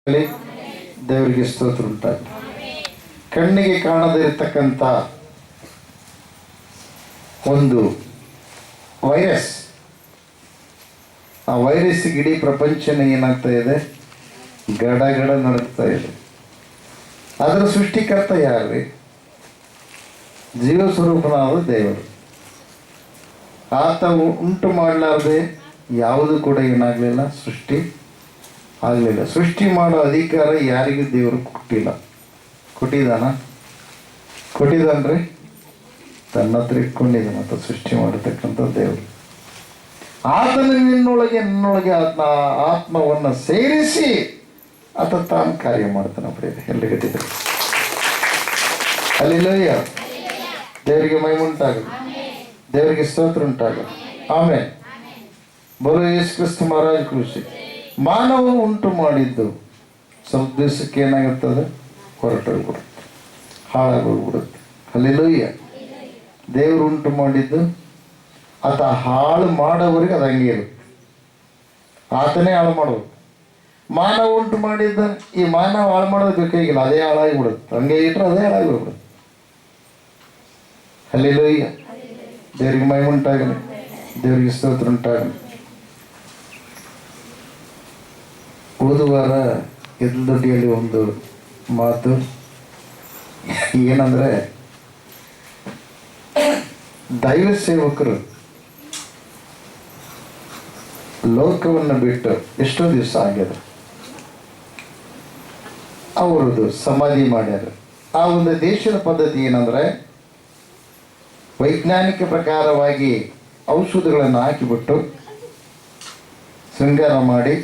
ದೇವರಿಗೆ ಸ್ತೋತ್ರ ಉಂಟಾಗಲಿ. ಕಣ್ಣಿಗೆ ಕಾಣದಿರತಕ್ಕಂಥ ಒಂದು ವೈರಸ್, ಆ ವೈರಸ್ಸಿಗೆ ಇಡೀ ಪ್ರಪಂಚನೇ ಏನಾಗ್ತಾ ಇದೆ, ಗಡಗಡ ನಡುತ್ತಾ ಇದೆ. ಅದರ ಸೃಷ್ಟಿಕರ್ತ ಯಾರ್ರಿ? ಜೀವ ಸ್ವರೂಪನಾದ ದೇವರು. ಆತ ಉಂಟು ಮಾಡಲಾರದೆ ಯಾವುದು ಕೂಡ ಏನಾಗಲಿಲ್ಲ, ಸೃಷ್ಟಿ ಆಗಲಿಲ್ಲ. ಸೃಷ್ಟಿ ಮಾಡೋ ಅಧಿಕಾರ ಯಾರಿಗೂ ದೇವರು ಕೊಟ್ಟಿಲ್ಲ. ಕೊಟ್ಟಿದ್ದಾನ್ರಿ? ತನ್ನ ಹತ್ರ ಇಟ್ಕೊಂಡಿದ್ದಾನೆ ಆತ ಸೃಷ್ಟಿ ಮಾಡತಕ್ಕಂಥ ದೇವರು. ಆತನ ನನ್ನೊಳಗೆ ಆತ್ಮವನ್ನು ಸೇರಿಸಿ ಆತ ತಾನು ಕಾರ್ಯ ಮಾಡ್ತಾನೆ. ಪ್ರಿಯರೇ, ಎಲ್ಲಿಗಟ್ಟಿದ್ರು ಅಲ್ಲಿಲೋಯ್ಯ. ದೇವರಿಗೆ ಮಹಿಮೆ ಉಂಟಾಗಲಿ, ದೇವರಿಗೆ ಸ್ತೋತ್ರ ಉಂಟಾಗಲಿ. ಆಮೇಲೆ ಬೋಲೋ ಯೇಸು ಕ್ರಿಸ್ತ ಮಹಾರಾಜ ಕೃಷಿ. ಮಾನವ ಉಂಟು ಮಾಡಿದ್ದು ಸ್ವಲ್ಪ ದಿವಸಕ್ಕೆ ಏನಾಗುತ್ತದೆ, ಹೊರಟೋಗ್ಬಿಡುತ್ತೆ, ಹಾಳಾಗೋಗ್ಬಿಡುತ್ತೆ. ಅಲ್ಲಿಲೋಯ್ಯ. ದೇವರು ಉಂಟು ಮಾಡಿದ್ದು ಆತ ಹಾಳು ಮಾಡೋವರೆಗೆ ಅದು ಹಂಗೆ ಇರುತ್ತೆ. ಆತನೇ ಹಾಳು ಮಾಡೋದು. ಮಾನವ ಉಂಟು ಮಾಡಿದ್ದ ಈ ಮಾನವ ಹಾಳು ಮಾಡೋದು ಬೇಕಾಗಿಲ್ಲ, ಅದೇ ಹಾಳಾಗಿಬಿಡುತ್ತೆ. ಹಂಗೆ ಇಟ್ಟರೆ ಅದೇ ಹಾಳಾಗಿಬಿಡುತ್ತೆ. ಅಲ್ಲಿಲೋಯ್ಯ. ದೇವರಿಗೆ ಮಹಿಮೆ ಉಂಟಾಗಲಿ, ದೇವರಿಗೆ ಸ್ತೋತ್ರ ಉಂಟಾಗಲಿ. ಹೋದುವಾರ ಎದ್ದುದೊಡ್ಡಿಯಲ್ಲಿ ಒಂದು ಮಾತು ಏನಂದರೆ, ದೈವ ಸೇವಕರು ಲೋಕವನ್ನು ಬಿಟ್ಟು ಎಷ್ಟೋ ದಿವಸ ಆಗ್ಯದ, ಅವರದು ಸಮಾಧಿ ಮಾಡ್ಯಾರ. ಆ ಒಂದು ದೇಶದ ಪದ್ಧತಿ ಏನಂದರೆ, ವೈಜ್ಞಾನಿಕ ಪ್ರಕಾರವಾಗಿ ಔಷಧಿಗಳನ್ನು ಹಾಕಿಬಿಟ್ಟು ಶೃಂಗಾರ ಮಾಡಿ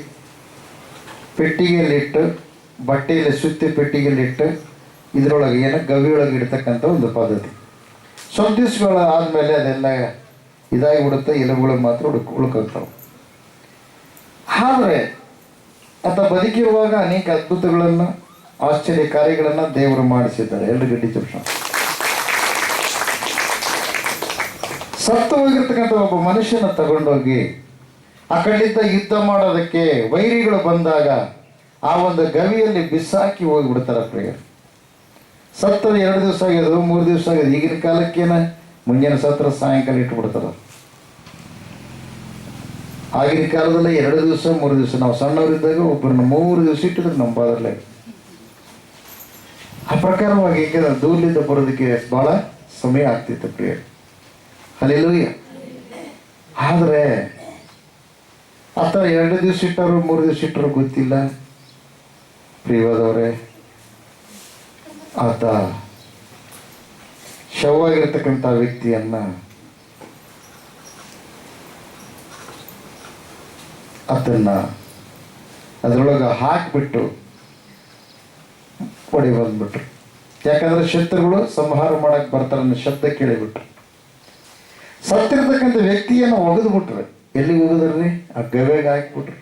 ಪೆಟ್ಟಿಗೆಯಲ್ಲಿಟ್ಟು, ಬಟ್ಟೆಯಲ್ಲಿ ಸುತ್ತಿ ಪೆಟ್ಟಿಗೆಯಲ್ಲಿಟ್ಟು ಇದರೊಳಗೆ ಏನೋ ಗವಿಯೊಳಗೆ ಇಡ್ತಕ್ಕಂಥ ಒಂದು ಪದ್ಧತಿ. ಸ್ವಲ್ಪ ದಿವಸಗಳು ಆದಮೇಲೆ ಅದೆಲ್ಲ ಇದಾಗಿಬಿಡುತ್ತೆ, ಎಲೆಗಳು ಮಾತ್ರ ಉಳ್ಕೊಳ್ತಾವೆ. ಆದರೆ ಆತ ಬದುಕಿರುವಾಗ ಅನೇಕ ಅದ್ಭುತಗಳನ್ನು, ಆಶ್ಚರ್ಯ ಕಾರ್ಯಗಳನ್ನು ದೇವರು ಮಾಡಿಸಿದ್ದಾರೆ. ಎರಡು ಗಡ್ಡಿ ಚಪ್ಷ. ಸತ್ತು ಹೋಗಿರ್ತಕ್ಕಂಥ ಒಬ್ಬ ಮನುಷ್ಯನ ತಗೊಂಡೋಗಿ ಆ ಕಡೆಯಿಂದ ಯುದ್ಧ ಮಾಡೋದಕ್ಕೆ ವೈರಿಗಳು ಬಂದಾಗ ಆ ಒಂದು ಗವಿಯಲ್ಲಿ ಬಿಸಾಕಿ ಹೋಗಿಬಿಡ್ತಾರೆ. ಪ್ರಿಯರು, ಸತ್ತದ 2 ದಿವಸ ಆಗ್ಯದು, 3 ದಿವಸ ಆಗ್ಯದು. ಈಗಿನ ಕಾಲಕ್ಕೇನ ಮುಂಜಾನೆ ಸತ್ರ ಸಾಯಂಕಾಲ ಇಟ್ಬಿಡ್ತಾರೆ. ಆಗಿನ ಕಾಲದಲ್ಲಿ 2 ದಿವಸ 3 ದಿವಸ. ನಾವು ಸಣ್ಣವರಿದ್ದಾಗ ಒಬ್ಬರನ್ನ 3 ದಿವಸ ಇಟ್ಟಿದ್ರು ನಮ್ಮ ಬಾದರ್ಲೆ. ಆ ಪ್ರಕಾರವಾಗಿ ಏಕೆಂದ್ರೆ ದೂರದಿಂದ ಬರೋದಕ್ಕೆ ಬಹಳ ಸಮಯ ಆಗ್ತಿತ್ತು. ಪ್ರಿಯ, ಅಲ್ಲೆಲ್ಲೂಯ್ಯ. ಆದರೆ ಆತ 2 ದಿವಸ ಇಟ್ಟರು 3 ದಿವಸ ಇಟ್ಟರು ಗೊತ್ತಿಲ್ಲ. ಪ್ರಿಯವಾದವರೇ, ಆತ ಶವವಾಗಿರ್ತಕ್ಕಂಥ ವ್ಯಕ್ತಿಯನ್ನ ಅದನ್ನ ಅದರೊಳಗೆ ಹಾಕಿಬಿಟ್ಟು ಹೊಡಿ ಬಂದ್ಬಿಟ್ರು. ಯಾಕಂದ್ರೆ ಶತ್ರುಗಳು ಸಂಹಾರ ಮಾಡಕ್ಕೆ ಬರ್ತಾರೆ ಅನ್ನೋ ಶಬ್ದ ಕೇಳಿಬಿಟ್ರು. ಸತ್ತಿರ್ತಕ್ಕಂಥ ವ್ಯಕ್ತಿಯನ್ನು ಒಗೆದ್ಬಿಟ್ರು. ಎಲ್ಲಿಗೆ ಹೋಗಿದ್ರಿ? ಆ ಗವಿಗೆ ಹಾಕಿಬಿಟ್ರು.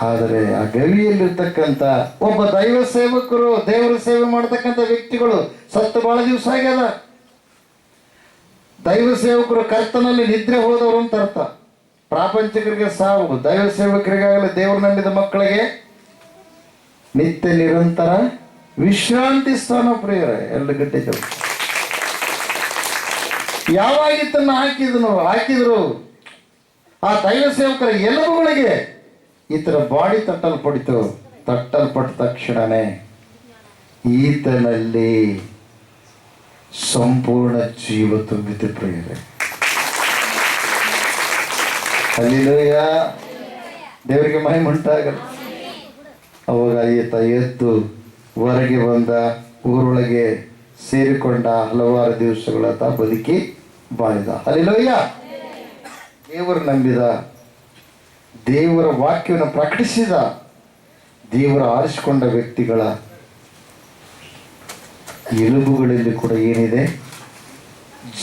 ಆದರೆ ಆ ಗವಿಯಲ್ಲಿರ್ತಕ್ಕಂಥ ಒಬ್ಬ ದೈವ ಸೇವಕರು, ದೇವರ ಸೇವೆ ಮಾಡತಕ್ಕಂಥ ವ್ಯಕ್ತಿಗಳು ಸತ್ತು ಬಹಳ ದಿವಸ ಆಗ್ಯದ. ದೈವ ಸೇವಕರು ಕರ್ತನಲ್ಲಿ ನಿದ್ರೆ ಹೋದವರು ಅಂತ ಅರ್ಥ. ಪ್ರಾಪಂಚಿಕರಿಗೆ ಸಾವು, ದೈವ ಸೇವಕರಿಗಾಗಲೇ ದೇವರು ನಂಬಿದ ಮಕ್ಕಳಿಗೆ ನಿತ್ಯ ನಿರಂತರ ವಿಶ್ರಾಂತಿ ಸ್ಥಾನ. ಪ್ರಿಯರೇ, ಎಲ್ಲ ಗಟ್ಟಿದ್ರು. ಯಾವಾಗಿತ್ತನ್ನ ಹಾಕಿದ್ರು ಆ ದೈವ ಸೇವಕರ ಎಲುಬುಗಳಿಗೆ ಈ ಥರ ಬಾಡಿ ತಟ್ಟಲ್ಪಟ್ಟ ತಕ್ಷಣನೇ ಈತನಲ್ಲಿ ಸಂಪೂರ್ಣ ಜೀವ ತುಂಬಿತು. ಪ್ರಿಯರೇ, ಅಲ್ಲಿಲೂಯ್ಯ. ದೇವರಿಗೆ ಮಹಿಮೆ ಉಂಟಾಗಲ್ಲ. ಅವಾಗ ಈತ ಎದ್ದು ಹೊರಗೆ ಬಂದ, ಊರೊಳಗೆ ಸೇರಿಕೊಂಡ. ಹಲವಾರು ದಿವಸಗಳಾತ ಬದುಕಿ ಬಾಳಿದ. ಅಲ್ಲಿಲೂಯ್ಯ. ದೇವರು ನಂಬಿದ, ದೇವರ ವಾಕ್ಯವನ್ನು ಪ್ರಕಟಿಸಿದ, ದೇವರ ಆರಿಸಿಕೊಂಡ ವ್ಯಕ್ತಿಗಳ ಎಲುಬುಗಳಲ್ಲಿ ಕೂಡ ಏನಿದೆ?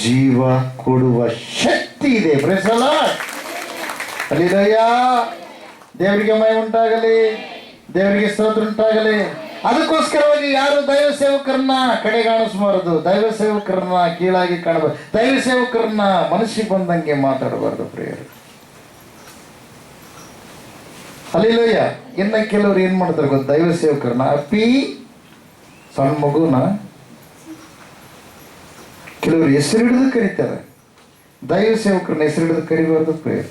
ಜೀವ ಕೊಡುವ ಶಕ್ತಿ ಇದೆ. Praise the Lord. ಹಲ್ಲೆಲೂಯ. ದೇವರಿಗೆ ಮಹಿಮೆ ಉಂಟಾಗಲಿ, ದೇವರಿಗೆ ಸ್ತೋತ್ರ ಉಂಟಾಗಲಿ. ಅದಕ್ಕೋಸ್ಕರವಾಗಿ ಯಾರು ದೈವ ಸೇವಕರನ್ನ ಕಡೆಗಾಣಿಸಬಾರದು, ದೈವ ಸೇವಕರನ್ನ ಕೀಳಾಗಿ ಕಾಣಬಾರದು, ದೈವ ಸೇವಕರನ್ನ ಮನಸ್ಸಿಗೆ ಬಂದಂಗೆ ಮಾತಾಡಬಾರ್ದು. ಪ್ರಿಯರು, ಅಲ್ಲಿಲಯ್ಯ. ಇನ್ನು ಕೆಲವ್ರು ಏನು ಮಾಡ್ತಾರೆ ಗೊತ್ತ, ದೈವ ಸೇವಕರನ್ನ ಅಪ್ಪಿ ಸಣ್ಣ ಮಗುನ ಕೆಲವರು ಹೆಸರು ಹಿಡಿದು ಕರೀತಾರೆ. ದೈವ ಸೇವಕರನ್ನ ಹೆಸರು ಹಿಡಿದು ಕರಿಬಾರ್ದು ಪ್ರೇಯರ್.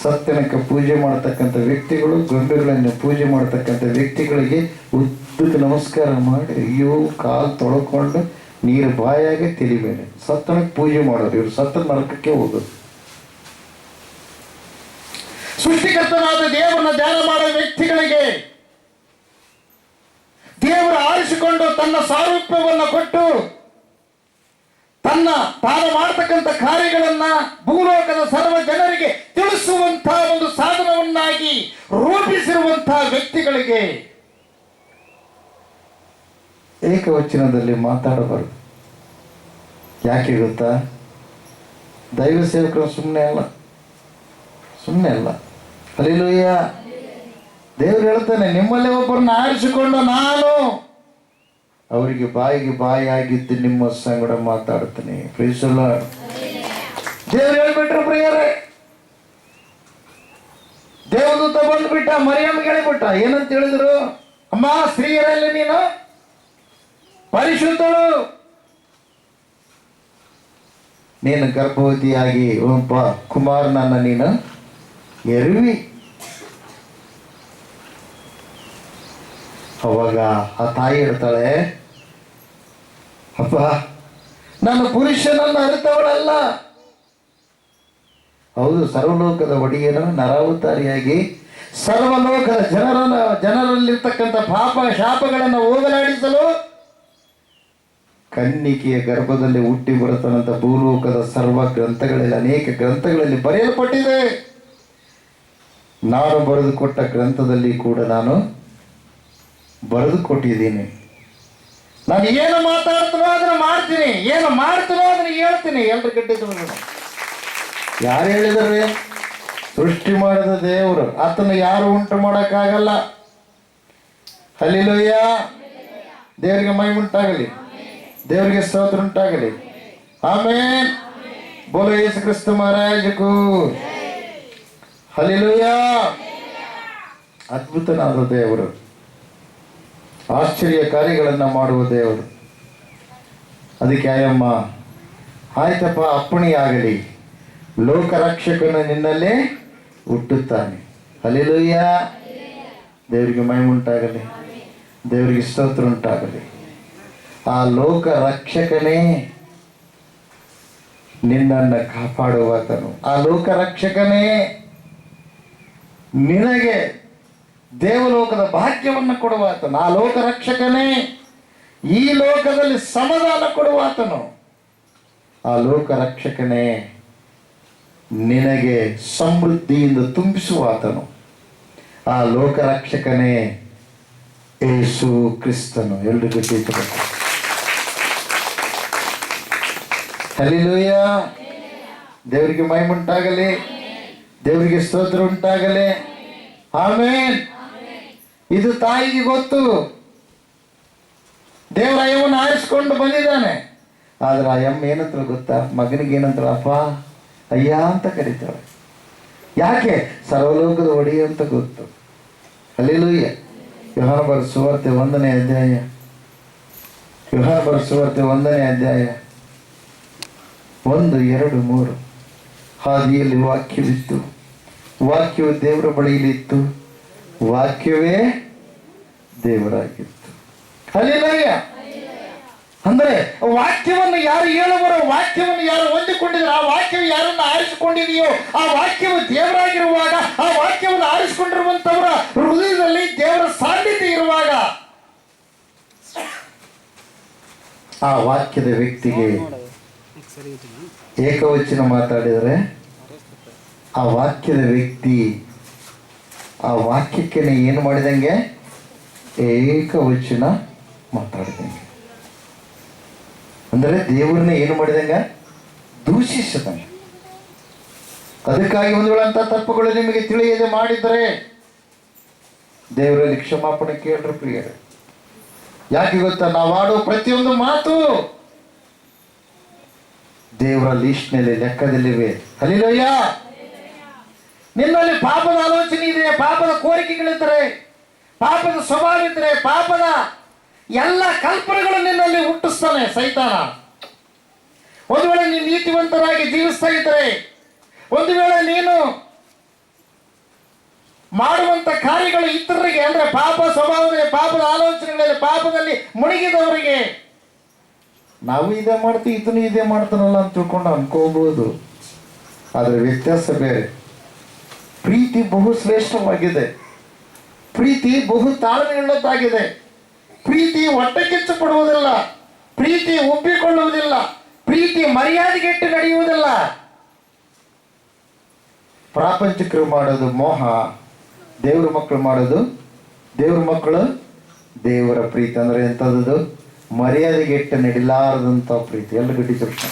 ಸತ್ಯನಕ್ಕೆ ಪೂಜೆ ಮಾಡತಕ್ಕಂಥ ವ್ಯಕ್ತಿಗಳು, ಗೊಂಬೆಗಳನ್ನು ಪೂಜೆ ಮಾಡತಕ್ಕಂಥ ವ್ಯಕ್ತಿಗಳಿಗೆ ಉದ್ದಕ್ಕೆ ನಮಸ್ಕಾರ ಮಾಡಿ ಅಯ್ಯೋ ಕಾಲು ತೊಳ್ಕೊಂಡು ನೀರು ಬಾಯಾಗೆ ತಿಳಿಬೇಡಿ. ಸತ್ತನಕ್ಕೆ ಪೂಜೆ ಮಾಡೋರು ಇವರು ಸತ್ತ ನರಕಕ್ಕೆ ಹೋಗೋದು. ಸೃಷ್ಟಿಕರ್ತನಾದ ದೇವರನ್ನ ಧ್ಯಾನ ಮಾಡೋ ವ್ಯಕ್ತಿಗಳಿಗೆ ದೇವರು ಆರಿಸಿಕೊಂಡು ತನ್ನ ಸಾರೂಪ್ಯವನ್ನು ಕೊಟ್ಟು ತಾನು ಮಾಡತಕ್ಕಂಥ ಕಾರ್ಯಗಳನ್ನ ಭೂಲೋಕದ ಸರ್ವ ಜನರಿಗೆ ತಿಳಿಸುವಂತಹ ಒಂದು ಸಾಧನವನ್ನಾಗಿ ರೂಪಿಸಿರುವಂತಹ ವ್ಯಕ್ತಿಗಳಿಗೆ ಏಕವಚನದಲ್ಲಿ ಮಾತಾಡಬಾರದು. ಯಾಕೆ ಗೊತ್ತಾ? ದೈವ ಸೇವಕರು ಸುಮ್ಮನೆ ಅಲ್ಲ. ಹಲ್ಲೆಲೂಯಾ. ದೇವರು ಹೇಳ್ತಾನೆ, ನಿಮ್ಮಲ್ಲೇ ಒಬ್ಬರನ್ನ ಆರಿಸಿಕೊಂಡು ನಾನು ಅವರಿಗೆ ಬಾಯಿಗೆ ಬಾಯಿಯಾಗಿದ್ದು ನಿಮ್ಮ ಸಂಗಡ ಮಾತಾಡ್ತೀನಿ. Praise the Lord. ದೇವ್ರು ಹೇಳ್ಬಿಟ್ರು ಪ್ರಿಯರೇ. ದೇವದೂತ ಬಂದ್ಬಿಟ್ಟ, ಮರಿಯಮ್ಮಗೆ ಹೇಳಿಬಿಟ್ಟ. ಏನಂತ ಹೇಳಿದ್ರು? ಅಮ್ಮ, ಸ್ತ್ರೀಯರಲ್ಲಿ ನೀನು ಪರಿಶುದ್ಧಳು, ನೀನು ಗರ್ಭವತಿಯಾಗಿ ಒಬ್ಬ ಕುಮಾರನನ್ನ ನೀನು ಎರುವಿ. ಅವಾಗ ಆ ತಾಯಿ ಹೇಳ್ತಾಳೆ, ಅಪ್ಪ, ನಾನು ಪುರುಷನನ್ನು ಅರಿತವಳಲ್ಲ. ಹೌದು, ಸರ್ವಲೋಕದ ಒಡೆಯನು ನರಾವತಾರಿಯಾಗಿ ಸರ್ವಲೋಕದ ಜನರಲ್ಲಿರ್ತಕ್ಕಂಥ ಪಾಪ ಶಾಪಗಳನ್ನು ಹೋಗಲಾಡಿಸಲು ಕನ್ನಿಕೆಯ ಗರ್ಭದಲ್ಲಿ ಹುಟ್ಟಿ ಬರುತ್ತಾನಂತ ಭೂಲೋಕದ ಸರ್ವ ಗ್ರಂಥಗಳಲ್ಲಿ, ಅನೇಕ ಗ್ರಂಥಗಳಲ್ಲಿ ಬರೆಯಲ್ಪಟ್ಟಿದೆ. ನಾನು ಬರೆದುಕೊಟ್ಟ ಗ್ರಂಥದಲ್ಲಿ ಕೂಡ ನಾನು ಬರೆದುಕೊಟ್ಟಿದ್ದೀನಿ. ನಾನು ಏನು ಮಾತಾಡ್ತೀನೋ ಅದನ್ನು ಮಾಡ್ತೀನಿ, ಏನು ಮಾಡ್ತೀನೋ ಅದನ್ನು ಹೇಳ್ತೀನಿ. ಎಲ್ರು ಗಟ್ಟಿದ್ರು. ಯಾರು ಹೇಳಿದರೆ? ಸೃಷ್ಟಿ ಮಾಡಿದ ದೇವರು, ಆತನ ಯಾರು ಉಂಟು ಮಾಡೋಕ್ಕಾಗಲ್ಲ. ಹಲ್ಲೆಲೂಯಾ. ದೇವರಿಗೆ ಮಹಿಮೆ ಉಂಟಾಗಲಿ, ದೇವರಿಗೆ ಸ್ತೋತ್ರ ಉಂಟಾಗಲಿ. ಆಮೆನ್. ಬೋಲೋ ಯೇಸು ಕ್ರಿಸ್ತ ಮಹಾರಾಜಗೂ. ಹಲ್ಲೆಲೂಯಾ. ಅದ್ಭುತನಾದ ದೇವರು, ಆಶ್ಚರ್ಯ ಕಾರ್ಯಗಳನ್ನು ಮಾಡುವ ದೇವರು. ಅದಕ್ಕೆ ಆಯಮ್ಮ, ಆಯ್ತಪ್ಪ, ಅಪ್ಪಣೆಯಾಗಲಿ, ಲೋಕರಕ್ಷಕನು ನಿನ್ನಲ್ಲೇ ಹುಟ್ಟುತ್ತಾನೆ. ಹಲ್ಲೆಲೂಯಾ. ದೇವರಿಗೆ ಮಹಿಮೆ ಉಂಟಾಗಲಿ, ದೇವರಿಗೆ ಸ್ತೋತ್ರ ಉಂಟಾಗಲಿ. ಆ ಲೋಕ ರಕ್ಷಕನೇ ನಿನ್ನನ್ನು ಕಾಪಾಡುವಾತನು. ಆ ಲೋಕ ರಕ್ಷಕನೇ ನಿನಗೆ ದೇವಲೋಕದ ಭಾಗ್ಯವನ್ನು ಕೊಡುವಾತನು. ಆ ಲೋಕ ರಕ್ಷಕನೇ ಈ ಲೋಕದಲ್ಲಿ ಸಮಾಧಾನ ಕೊಡುವಾತನು. ಆ ಲೋಕ ರಕ್ಷಕನೇ ನಿನಗೆ ಸಮೃದ್ಧಿಯಿಂದ ತುಂಬಿಸುವಾತನು. ಆ ಲೋಕ ರಕ್ಷಕನೇ ಯೇಸು ಕ್ರಿಸ್ತನು. ಎಲ್ರಿಗೂ ತಿಳಿಸಬೇಕು. ಹಲ್ಲೆಲೂಯಾ. ದೇವರಿಗೆ ಮಹಿಮೆ ಉಂಟಾಗಲಿ, ದೇವರಿಗೆ ಸ್ತೋತ್ರ ಉಂಟಾಗಲಿ. ಆಮೆನ್. ಇದು ತಾಯಿಗೆ ಗೊತ್ತು. ದೇವರ ಅಯ್ಯವನ್ನು ಆರಿಸಿಕೊಂಡು ಬಂದಿದ್ದಾನೆ. ಆದ್ರೆ ಆ ಅಮ್ಮ ಏನಂತ ಗೊತ್ತಾ? ಮಗನಿಗೆ ಏನಂತ ಅಪ್ಪ ಅಯ್ಯ ಅಂತ ಕರೀತಾಳೆ. ಯಾಕೆ? ಸರ್ವಲೋಕದ ಒಡೆಯ ಅಂತ ಗೊತ್ತು. ಹಲ್ಲೆಲೂಯಾ. ಯೋಹಾನ ಬರೆದ ಸುವಾರ್ತೆ 1ನೇ ಅಧ್ಯಾಯ, ಯೋಹಾನ ಬರೆದ ಸುವಾರ್ತೆ 1ನೇ ಅಧ್ಯಾಯ 1, 2, 3. ಹಾದಿಯಲ್ಲಿ ವಾಕ್ಯವಿತ್ತು, ವಾಕ್ಯವು ದೇವರ ಬಳಿಯಲ್ಲಿತ್ತು, ವಾಕ್ಯವೇ ದೇವರಾಗಿತ್ತು. ಹಲ್ಲೆಲೂಯಾ. ಅಂದ್ರೆ ವಾಕ್ಯವನ್ನು ಯಾರು ಹೇಳುವರೋ, ವಾಕ್ಯವನ್ನು ಯಾರು ಹೊಂದಿಕೊಂಡಿದ್ರು, ಆ ವಾಕ್ಯವು ಯಾರನ್ನು ಆರಿಸಿಕೊಂಡಿದೆಯೋ ಆ ವಾಕ್ಯವು ದೇವರಾಗಿರುವಾಗ, ಆ ವಾಕ್ಯವನ್ನು ಆರಿಸಿಕೊಂಡಿರುವಂತವರ ಹೃದಯದಲ್ಲಿ ದೇವರ ಸಾನ್ನಿಧ್ಯ ಇರುವಾಗ ಆ ವಾಕ್ಯದ ವ್ಯಕ್ತಿಗೆ ಏಕವಚನ ಮಾತಾಡಿದರೆ ಆ ವಾಕ್ಯದ ವ್ಯಕ್ತಿ ಆ ವಾಕ್ಯಕ್ಕೆ ಏನು ಮಾಡಿದಂಗೆ? ಏಕವಚನ ಮಾತಾಡಿದಂಗೆ. ಅಂದರೆ ದೇವರನ್ನ ಏನು ಮಾಡಿದಂಗ? ದೂಷಿಸದಂಗೆ. ಅದಕ್ಕಾಗಿ ಒಂದು ವೇಳೆ ಅಂತ ತಪ್ಪುಗಳು ನಿಮಗೆ ತಿಳಿಯದೆ ಮಾಡಿದರೆ ದೇವರಲ್ಲಿ ಕ್ಷಮಾಪಣೆ ಕೇಳ್ರಿ ಪ್ರಿಯರೇ. ಯಾಕೆ ಗೊತ್ತಾ? ನಾವು ಆಡೋ ಪ್ರತಿಯೊಂದು ಮಾತು ದೇವರ ಲೀಸ್ಟ್ನಲ್ಲಿ ಲೆಕ್ಕದಲ್ಲಿವೆ. ಹಲ್ಲೆಲೂಯಾ. ನಿನ್ನಲ್ಲಿ ಪಾಪದ ಆಲೋಚನೆ ಇದೆ, ಪಾಪದ ಕೋರಿಕೆಗಳಿದ್ದರೆ, ಪಾಪದ ಸ್ವಭಾವ ಇದ್ದರೆ, ಪಾಪದ ಎಲ್ಲ ಕಲ್ಪನೆಗಳು ನಿನ್ನಲ್ಲಿ ಹುಟ್ಟಿಸ್ತಾನೆ ಸೈತಾನ. ಒಂದು ವೇಳೆ ನೀನು ನೀತಿವಂತರಾಗಿ ಜೀವಿಸ್ತಾ ಇದ್ದರೆ, ಒಂದು ವೇಳೆ ನೀನು ಮಾಡುವಂತ ಕಾರ್ಯಗಳು ಇತರರಿಗೆ ಅಂದ್ರೆ ಪಾಪ ಸ್ವಭಾವದಲ್ಲಿ, ಪಾಪದ ಆಲೋಚನೆಗಳಲ್ಲಿ, ಪಾಪದಲ್ಲಿ ಮುಳುಗಿದವರಿಗೆ ನಾವು ಇದೇ ಮಾಡ್ತೀವಿ ಇದನ್ನು ಇದೇ ಮಾಡ್ತಾನಲ್ಲ ಅಂತ ತಿಳ್ಕೊಂಡು ಅನ್ಕೋಬಹುದು. ಆದರೆ ವ್ಯತ್ಯಾಸ ಬೇರೆ. ಪ್ರೀತಿ ಬಹು ಶ್ರೇಷ್ಠವಾಗಿದೆ, ಪ್ರೀತಿ ಬಹು ತಾಳ್ಮೆಯುಳ್ಳದ್ದಾಗಿದೆ, ಪ್ರೀತಿ ಹೊಟ್ಟೆ ಕಿಚ್ಚು ಪಡುವುದಿಲ್ಲ, ಪ್ರೀತಿ ಒಪ್ಪಿಕೊಳ್ಳುವುದಿಲ್ಲ, ಪ್ರೀತಿ ಮರ್ಯಾದೆಗೆಟ್ಟು ನಡೆಯುವುದಿಲ್ಲ. ಪ್ರಾಪಂಚಿಕರು ಮಾಡೋದು ಮೋಹ, ದೇವ್ರ ಮಕ್ಕಳು ಮಾಡೋದು, ದೇವ್ರ ಮಕ್ಕಳು ದೇವರ ಪ್ರೀತಿ ಅಂದ್ರೆ ಎಂಥದ್ದು? ಮರ್ಯಾದೆಗೆಟ್ಟು ನಡಿಲಾರದಂಥ ಪ್ರೀತಿ. ಎಲ್ಲ ಗಟ್ಟಿ ತಕ್ಷಣ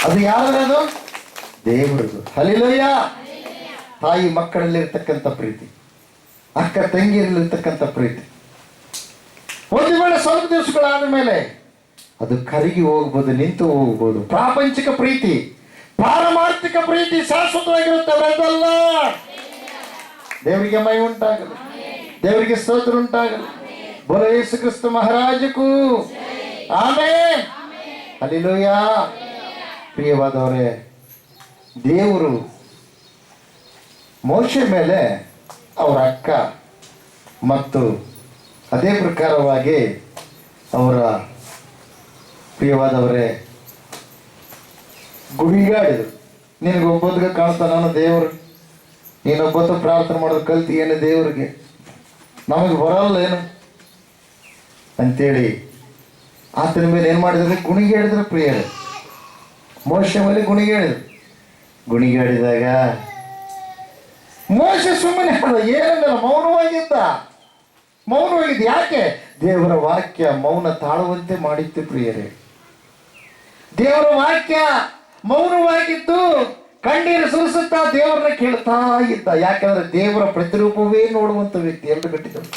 ಅದು ಯಾವ್ದು? ದೇವರದು. ಹಲ್ಲೆಲೂಯ. ತಾಯಿ ಮಕ್ಕಳಲ್ಲಿರ್ತಕ್ಕಂಥ ಪ್ರೀತಿ, ಅಕ್ಕ ತಂಗಿಯರಲ್ಲಿರ್ತಕ್ಕಂಥ ಪ್ರೀತಿ ಒಂದು ವೇಳೆ ಸ್ವಲ್ಪ ದಿವಸಗಳಾದ ಮೇಲೆ ಅದು ಕರಗಿ ಹೋಗ್ಬೋದು, ನಿಂತು ಹೋಗ್ಬೋದು. ಪ್ರಾಪಂಚಿಕ ಪ್ರೀತಿ, ಪಾರಮಾರ್ಥಿಕ ಪ್ರೀತಿ ಶಾಶ್ವತವಾಗಿರುತ್ತೆ. ಅವರದಲ್ಲ. ದೇವರಿಗೆ ಮಹಿಮೆ ಉಂಟಾಗಲಿ, ದೇವರಿಗೆ ಸ್ತೋತ್ರ ಉಂಟಾಗಲಿ. ಬೋಲೋ ಯೇಸು ಕ್ರಿಸ್ತ ಮಹಾರಾಜಕ್ಕೂ ಆಮೆನ್. ಹಲ್ಲೆಲೂಯಾ. ಪ್ರಿಯವಾದವರೇ, ದೇವರು ಮೋಶೆ ಮೇಲೆ ಅವರ ಅಕ್ಕ ಮತ್ತು ಅದೇ ಪ್ರಕಾರವಾಗಿ ಅವರ ಪ್ರಿಯವಾದವರೇ ಗುಡಿಗಾಡಿದರು. ನಿನಗೊಬ್ಬೊದ್ಗೆ ಕಾಣ್ತಾ ನಾನು ದೇವರು, ನೀನೊಬ್ಬತ್ತು ಪ್ರಾರ್ಥನೆ ಮಾಡೋದು ಕಲ್ತಿ ಏನು ದೇವರಿಗೆ, ನಮಗೆ ಬರಲ್ಲ ಏನು ಅಂತೇಳಿ ಆತನ ಮೇಲೆ ಏನು ಮಾಡಿದ್ರೆ ಗುಣಿಗಾಡಿದ್ರು. ಪ್ರಿಯರೇ, ಮೋಶೆ ಮೇಲೆ ಗುಣಿಗಾಡಿದ್ರು. ಗುಣಿಗಾಡಿದಾಗ ಮೋಶೆ ಸುಮ್ಮನೆ ಏನಂದ್ರೆ ಮೌನವಾಗಿದ್ದ. ಯಾಕೆ? ದೇವರ ವಾಕ್ಯ ಮೌನ ತಾಳುವಂತೆ ಮಾಡಿತ್ತು. ಪ್ರಿಯರೇ, ದೇವರ ವಾಕ್ಯ ಮೌನವಾಗಿದ್ದು ಕಣ್ಣೀರು ಸುರಿಸುತ್ತಾ ದೇವರನ್ನ ಕೇಳ್ತಾ ಇದ್ದ. ಯಾಕಂದ್ರೆ ದೇವರ ಪ್ರತಿರೂಪವೇ ನೋಡುವಂತ ವ್ಯಕ್ತಿ. ಎಂದು ಬಿಟ್ಟಿದ್ದರು.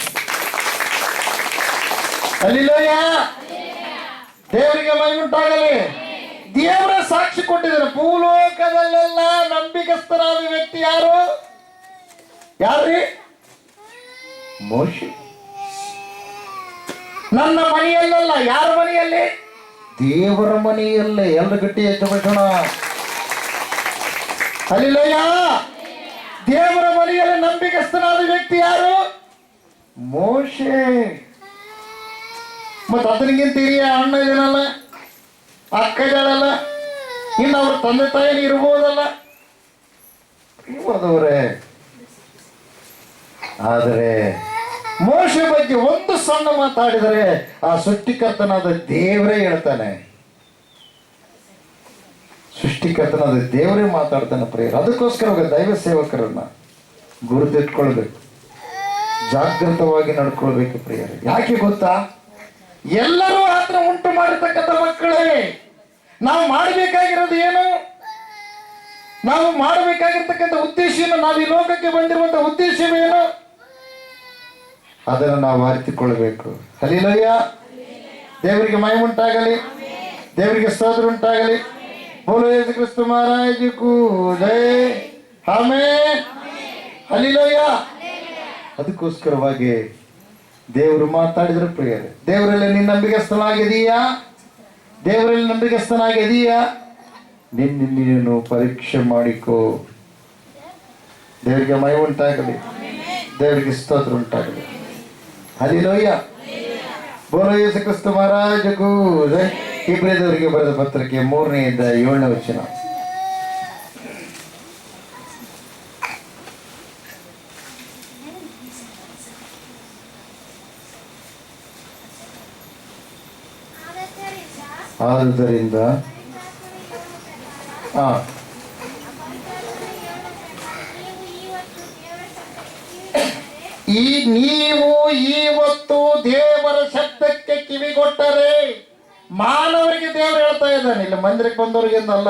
ಹಲ್ಲೆಲೂಯಾ. ದೇವರಿಗೆ ಮಹಿಮೆ ಉಂಟಾಗಲಿ. ದೇವರ ಸಾಕ್ಷಿ ಕೊಟ್ಟಿದ್ದಾರೆ. ಭೂಲೋಕದಲ್ಲೆಲ್ಲ ನಂಬಿಕಸ್ಥರಾದ ವ್ಯಕ್ತಿ ಯಾರು? ಯಾರ್ರಿ? ಮೋಶೆ. ನನ್ನ ಮನೆಯಲ್ಲ, ಯಾರ ಮನೆಯಲ್ಲಿ? ದೇವರ ಮನೆಯಲ್ಲೇ. ಎಲ್ಲ ಗಟ್ಟಿ ಹೆಚ್ಚು ಬಿಡೋಣ. ಹಲ್ಲೆಲೂಯಾ. ದೇವರ ಮನೆಯಲ್ಲಿ ನಂಬಿಕಸ್ಥನಾದ ವ್ಯಕ್ತಿ ಯಾರು? ಮೋಶೆ. ಮತ್ತೆ ಅದನಿಗಿಂತ ಹಿರಿಯ ಅಣ್ಣ ಇದನಲ್ಲ, ಅಕ್ಕ ಇದ್ದಾಳಲ್ಲ, ಇನ್ನು ಅವ್ರ ತಂದೆ ತಾಯಿ ಇರ್ಬೋದಲ್ಲ. ಇವರೇ ಆದರೆ ಮೋಶೆ ಬಗ್ಗೆ ಒಂದು ಸಣ್ಣ ಮಾತಾಡಿದರೆ ಆ ಸೃಷ್ಟಿಕರ್ತನಾದ ದೇವರೇ ಹೇಳ್ತಾನೆ. ಸೃಷ್ಟಿಕರ್ತನಾದ ದೇವರೇ ಮಾತಾಡ್ತಾನೆ. ಪ್ರಿಯರು, ಅದಕ್ಕೋಸ್ಕರ ದೈವ ಸೇವಕರನ್ನ ಗುರುತಿಟ್ಕೊಳ್ಬೇಕು, ಜಾಗೃತವಾಗಿ ನಡ್ಕೊಳ್ಬೇಕು. ಪ್ರಿಯರು, ಯಾಕೆ ಗೊತ್ತಾ? ಎಲ್ಲರೂ ಆತರ ಉಂಟು ಮಾಡಿರ್ತಕ್ಕಂಥ ಮಕ್ಕಳೇ. ನಾವು ಮಾಡಬೇಕಾಗಿರೋದು ಏನು? ನಾವು ಮಾಡಬೇಕಾಗಿರ್ತಕ್ಕಂಥ ಉದ್ದೇಶ ಏನು? ನಾವು ಈ ಲೋಕಕ್ಕೆ ಬಂದಿರುವಂತ ಉದ್ದೇಶವೇನು? ಅದನ್ನು ನಾವು ಅರಿತುಕೊಳ್ಬೇಕು. ಹಲ್ಲೆಲೂಯಾ. ದೇವರಿಗೆ ಮಹಿಮೆ ಉಂಟಾಗಲಿ, ದೇವರಿಗೆ ಸ್ತೋತ್ರ ಉಂಟಾಗಲಿ. ಬೋಲೋ ಯೇಸು ಕ್ರಿಸ್ತ ಮಹಾರಾಜಕ್ಕೂ ಜೈ. ಆಮೆನ್. ಹಲ್ಲೆಲೂಯಾ. ಅದಕ್ಕೋಸ್ಕರವಾಗಿ ದೇವರು ಮಾತಾಡಿದ್ರು. ಪ್ರಿಯರೇ, ದೇವರಲ್ಲಿ ನೀನು ನಂಬಿಕೆಸ್ಥನಾಗಿದೀಯಾ? ದೇವರಲ್ಲಿ ನಂಬಿಕೆಸ್ಥನಾಗಿದೀಯಾ? ನೀನು ಪರೀಕ್ಷೆ ಮಾಡಿಕೋ. ದೇವರಿಗೆ ಮಹಿಮೆ ಉಂಟಾಗಲಿ, ದೇವರಿಗೆ ಸ್ತೋತ್ರ ಉಂಟಾಗಲಿ. ಹಲ್ಲೆಲೂಯಾ. ಬೋಲೋ ಯೇಸು ಕ್ರಿಸ್ತ ಮಹಾರಾಜಗೂ ಜೈ. ಇಬ್ರಿಯದವರಿಗೆ ಬರೆದ ಪತ್ರಕ್ಕೆ 3ನೇ ಅಧ್ಯಾಯ 7ನೇ ವಚನ. ಆದುದರಿಂದ ನೀವು ಇವತ್ತು ದೇವರ ಶಬ್ದಕ್ಕೆ ಕಿವಿಗೊಟ್ಟರೆ, ಮಾನವರಿಗೆ ದೇವರು ಹೇಳ್ತಾ ಇದ್ದಾನೆ, ಇಲ್ಲಿ ಮಂದಿರಕ್ಕೆ ಬಂದವರಿಗೆಂದಲ್ಲ,